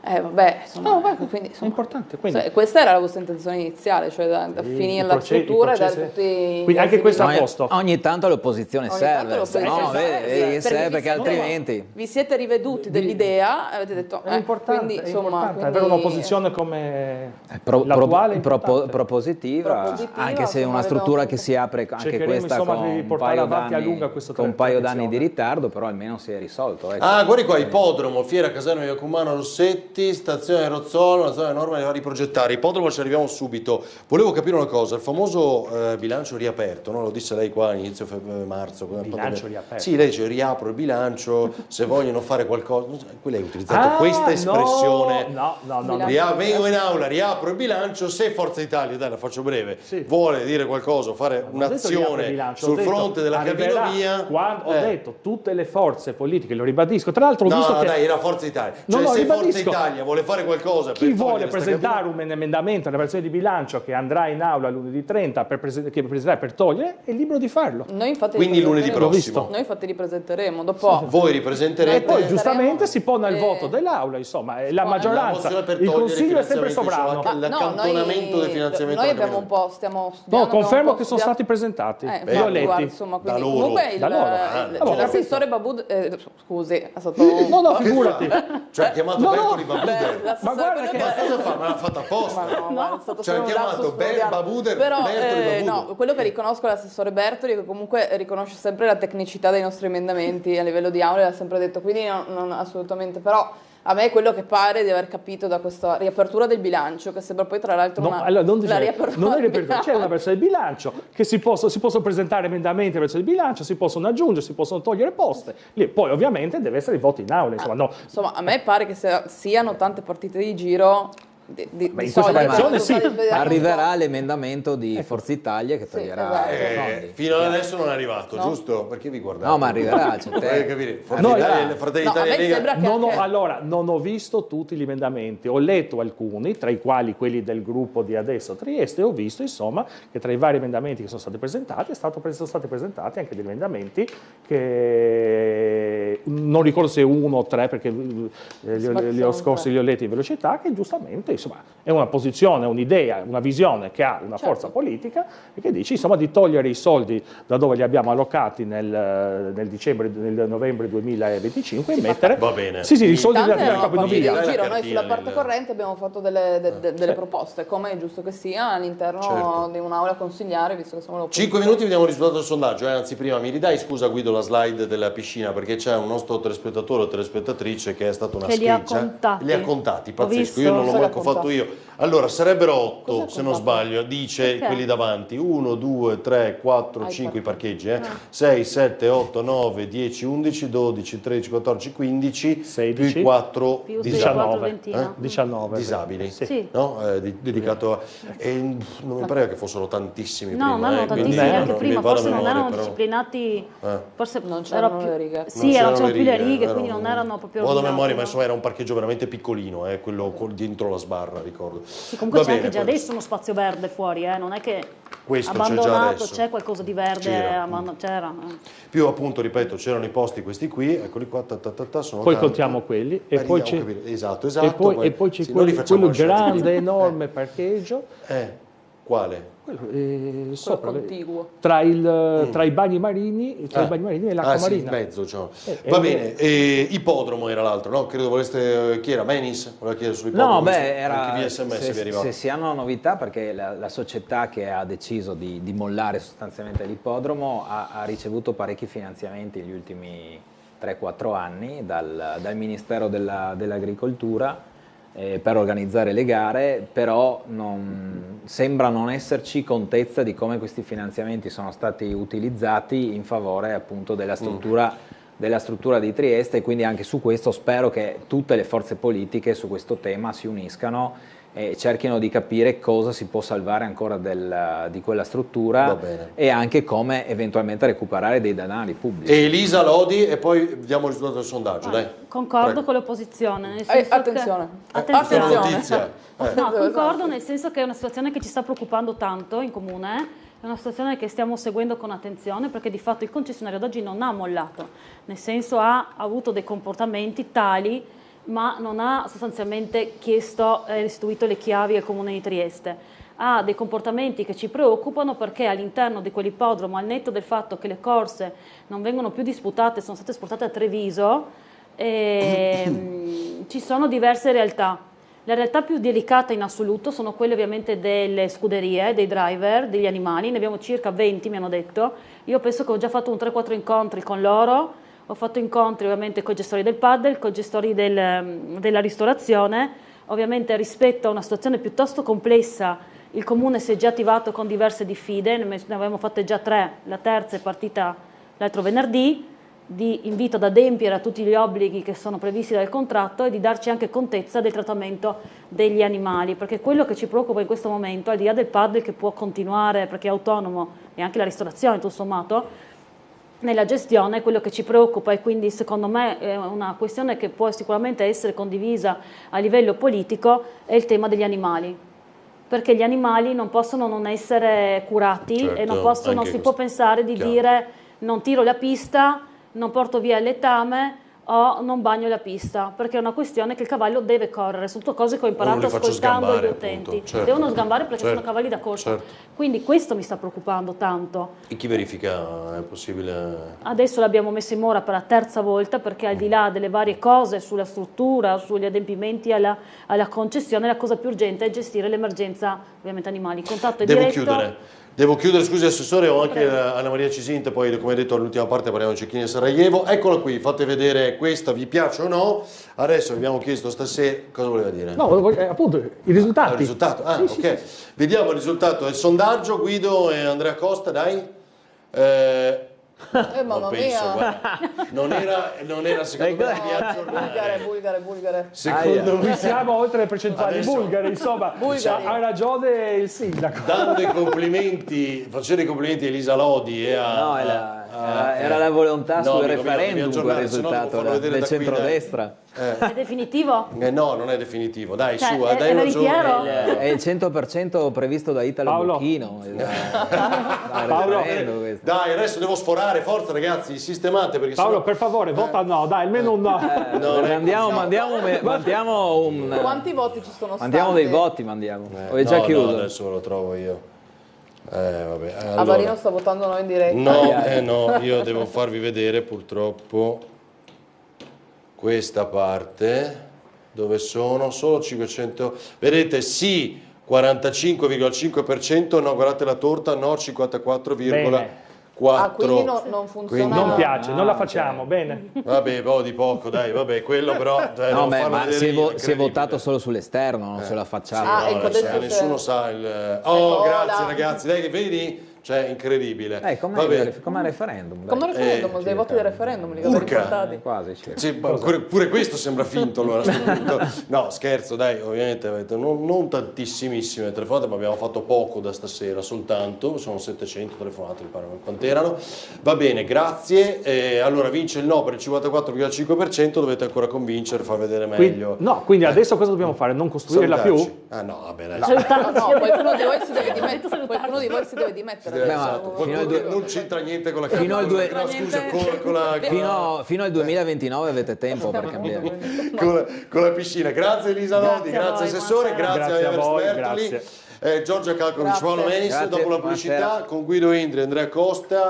vabbè, insomma, quindi, insomma, è importante. Quindi. Questa era la vostra intenzione iniziale, cioè da finire la struttura e dare tutti... Quindi anche questo a posto. Ogni tanto l'opposizione serve, perché perché altrimenti... Vi siete riveduti dell'idea e avete detto... È importante, quindi, insomma, avere un'opposizione come l'attuale propositiva, anche se è una struttura che si apre anche questa con un paio d'anni di ritardo, però almeno si è risolto. Guardi qua, ippodromo, Fiera Caserno Iacumano Rossetti, stazione Rozzolo, una zona enorme da riprogettare. Ippodromo ci arriviamo subito. Volevo capire una cosa, il famoso bilancio riaperto, no? Lo disse lei qua all'inizio marzo. Bilancio riaperto? Sì, lei dice riapro il bilancio, se vogliono fare qualcosa. Lei ha utilizzato questa espressione. No. Vengo in aula, riapro il bilancio, se Forza Italia, dai la faccio breve, vuole dire qualcosa, fare un'azione sul fronte della cabinovia. Ho detto tutte le forze politiche, lo ribadisco. Tra l'altro ho visto che... dai, era Forza Italia. No, se Forza ribadisco. Italia vuole fare qualcosa chi per vuole togliere sta presentare un emendamento alla versione di bilancio che andrà in aula lunedì 30 per togliere, è libero di farlo. Noi infatti Quindi lunedì prossimo. Noi infatti ripresenteremo. Dopo voi ripresenterete e poi giustamente si pone al voto dell'aula, insomma, la maggioranza, il Consiglio è sempre sovrano. L'accantonamento del finanziamento. Noi abbiamo un po', stiamo studiando. No, confermo che sono stati presentati. Io ho letti. Insomma, da loro. Comunque l'assessore Babuder, scusi, è stato no, figurati. Cioè ha chiamato Bertoli Babuder. Ma guarda che ma l'ha fatta apposta. Cioè ha chiamato Babuder. Però Bertoli no, quello che riconosco all'assessore Bertoli è che comunque riconosce sempre la tecnicità dei nostri emendamenti a livello di aula, l'ha sempre detto, quindi non assolutamente, però a me è quello che pare di aver capito da questa riapertura del bilancio, che sembra poi tra l'altro non è riapertura, c'è una versione di bilancio che si possono presentare emendamenti alla versione di bilancio, si possono aggiungere, si possono togliere poste, poi ovviamente deve essere il voto in aula, insomma a me pare che siano tante partite di giro. In questa variazione sì, arriverà l'emendamento di Forza Italia che toglierà fino ad adesso non è arrivato, giusto? Perché vi guardate? No, ma arriverà, Fratelli Italia Lega. Allora, non ho visto tutti gli emendamenti, ho letto alcuni, tra i quali quelli del gruppo di adesso Trieste, e ho visto insomma che tra i vari emendamenti che sono stati presentati sono stati presentati anche degli emendamenti che non ricordo se uno o tre, perché li ho letti in velocità, che giustamente insomma, è una posizione, un'idea, una visione che ha una forza politica e che dice insomma di togliere i soldi da dove li abbiamo allocati nel novembre 2025 e mettere i soldi della capitale. Noi sulla parte corrente abbiamo fatto delle proposte, come è giusto che sia all'interno di un'aula consigliare, visto che siamo l'opposizione. 5 minuti vediamo il risultato del sondaggio, anzi prima mi ridai scusa Guido la slide della piscina, perché c'è un nostro telespettatore o telespettatrice che è stata una scheggia, li ha contati, pazzesco, io non l'ho manco fatto io. Allora sarebbero 8 se non sbaglio, dice quelli davanti, 1, 2, 3, 4, 5 i parcheggi, 6, 7, 8, 9, 10, 11, 12, 13, 14, 15, 16, più 4 più 19 disabili, sì. No? Dedicato a... non mi pareva che fossero tantissimi prima. No, tantissimi anche prima, forse non erano disciplinati, forse non c'erano le righe. Sì, c'erano più le righe, quindi non erano proprio... Ho da memoria, ma insomma era un parcheggio veramente piccolino, quello dentro la sbarra, ricordo. Sì, comunque c'è anche già adesso uno spazio verde fuori, non è che questo abbandonato, c'è qualcosa di verde, c'era. Più appunto, ripeto, c'erano i posti questi qui, eccoli qua, sono poi tanti. contiamo quelli e poi c'è esatto, e poi c'è quello grande, enorme parcheggio. Quale? Sopra, tra i bagni marini e l'acqua marina. In mezzo, cioè. Va bene, ippodromo era l'altro, no? Credo voleste, chi era? Menis? Voleva chiedere sull'ippodromo? No, era anche via SMS vi è arrivato. Se si hanno novità, perché la società che ha deciso di mollare sostanzialmente l'ippodromo ha ricevuto parecchi finanziamenti negli ultimi 3-4 anni dal Ministero dell'Agricoltura per organizzare le gare, però sembra non esserci contezza di come questi finanziamenti sono stati utilizzati in favore appunto della struttura di Trieste, e quindi anche su questo spero che tutte le forze politiche su questo tema si uniscano e cerchino di capire cosa si può salvare ancora di quella struttura e anche come eventualmente recuperare dei denari pubblici. E Elisa Lodi, e poi vediamo il risultato del sondaggio. Dai. Concordo con l'opposizione. Attenzione. No, concordo nel senso che è una situazione che ci sta preoccupando tanto in comune, è una situazione che stiamo seguendo con attenzione, perché di fatto il concessionario ad oggi non ha mollato, nel senso ha avuto dei comportamenti tali, ma non ha sostanzialmente chiesto e restituito le chiavi al Comune di Trieste. Ha dei comportamenti che ci preoccupano, perché all'interno di quell'ippodromo, al netto del fatto che le corse non vengono più disputate, sono state spostate a Treviso, ci sono diverse realtà. La realtà più delicata in assoluto sono quelle ovviamente delle scuderie, dei driver, degli animali, ne abbiamo circa 20 mi hanno detto. Io penso che ho già fatto un 3-4 incontri con loro. Ho fatto incontri ovviamente con i gestori del padel, con i gestori della ristorazione. Ovviamente rispetto a una situazione piuttosto complessa, il Comune si è già attivato con diverse diffide, ne avevamo fatte già 3, la terza è partita l'altro venerdì, di invito ad adempiere a tutti gli obblighi che sono previsti dal contratto e di darci anche contezza del trattamento degli animali, perché quello che ci preoccupa in questo momento, al di là del padel che può continuare perché è autonomo, e anche la ristorazione tutto sommato, nella gestione. Quello che ci preoccupa, e quindi secondo me è una questione che può sicuramente essere condivisa a livello politico, è il tema degli animali, perché gli animali non possono non essere curati, Certo, e non si può pensare di chiaro. dire non tiro la pista, non porto via il letame o non bagno la pista, perché è una questione che il cavallo deve correre. Sono tutte cose che ho imparato li faccio ascoltando sgambare, gli utenti. appunto, certo. Devono sgambare perché Certo, sono cavalli da corsa. certo. Quindi questo mi sta preoccupando tanto. E chi verifica? È possibile? Adesso l'abbiamo messo in mora per la terza volta, perché al di là delle varie cose sulla struttura, sugli adempimenti alla concessione, la cosa più urgente è gestire l'emergenza ovviamente animali. Contatto è diretto. Devo chiudere, scusi Assessore, ho anche Anna Maria Cisinta, poi come detto all'ultima parte parliamo di cecchini a Sarajevo. Eccola qui, fate vedere questa, vi piace o no? Adesso abbiamo chiesto stasera, cosa voleva dire? No, appunto, i risultati. Il risultato, Sì, sì, ok. sì. Vediamo il risultato del sondaggio, Guido e Andrea Costa, dai. Mamma penso, mia. guarda, non era secondo me di aggiornare. Bulgare. Secondo me Siamo oltre le percentuali Adesso- bulgare, insomma, Bulgari. ha ragione il sindaco. Dando i complimenti, facendo i complimenti a Elisa Lodi e a... No, era la volontà No, sul amico mio, devi referendum quel aggiornare, se no devo risultato farlo vedere del da qui, centrodestra. È definitivo? No, non è definitivo, dai, Cioè, su, è dai veritiero? ragione. È il 100% previsto da Italo Paolo. Bocchino. Paolo. Dai, adesso devo sforare, forza ragazzi, sistemate perché Paolo, sennò... per favore, vota no, dai, almeno un no. Mandiamo un... Quanti voti ci sono stati? Mandiamo dei voti, mandiamo. Ho già no, chiuso. No, adesso lo trovo io. Vabbè, Avarino sta votando noi in diretta. No, io devo farvi vedere purtroppo questa parte dove sono solo 500. Vedete, sì 45,5%, no, guardate la torta, no 54,4%. Quindi non funziona. Non piace, non la facciamo, bene. Vabbè, di poco, dai, vabbè, quello però... No, ma si è incredibile. votato solo sull'esterno, non sulla facciata. ecco, adesso nessuno sa il... Oh, grazie ragazzi, dai, vedi? Cioè, incredibile. Come al referendum. Come il referendum, dei voti del referendum, li avete riportati. Quasi, sì. Sì, pure questo sembra finto allora. A sto punto. No, scherzo, dai, ovviamente avete non tantissimissime telefonate, ma abbiamo fatto poco da stasera, soltanto, sono 700 telefonate, mi pare, quante erano. Va bene, grazie. Allora vince il no per il 54,5%, dovete ancora convincere, far vedere meglio. Quindi adesso cosa dobbiamo fare? Non costruirla più? Ah no, vabbè, dai. No, qualcuno di voi si deve dimettere. Qualcuno di voi si deve dimettere. Esatto. Non c'entra niente con la Fino al due- no, scusa, con la Fino al 2029 avete tempo per cambiare. con la piscina. Grazie Elisa Lodi, grazie Assessore, grazie a voi, Eversbertoli, grazie. Giorgia Calcovic, Paolo Menis. Grazie, Dopo la pubblicità buonasera. con Guido Indri, Andrea Costa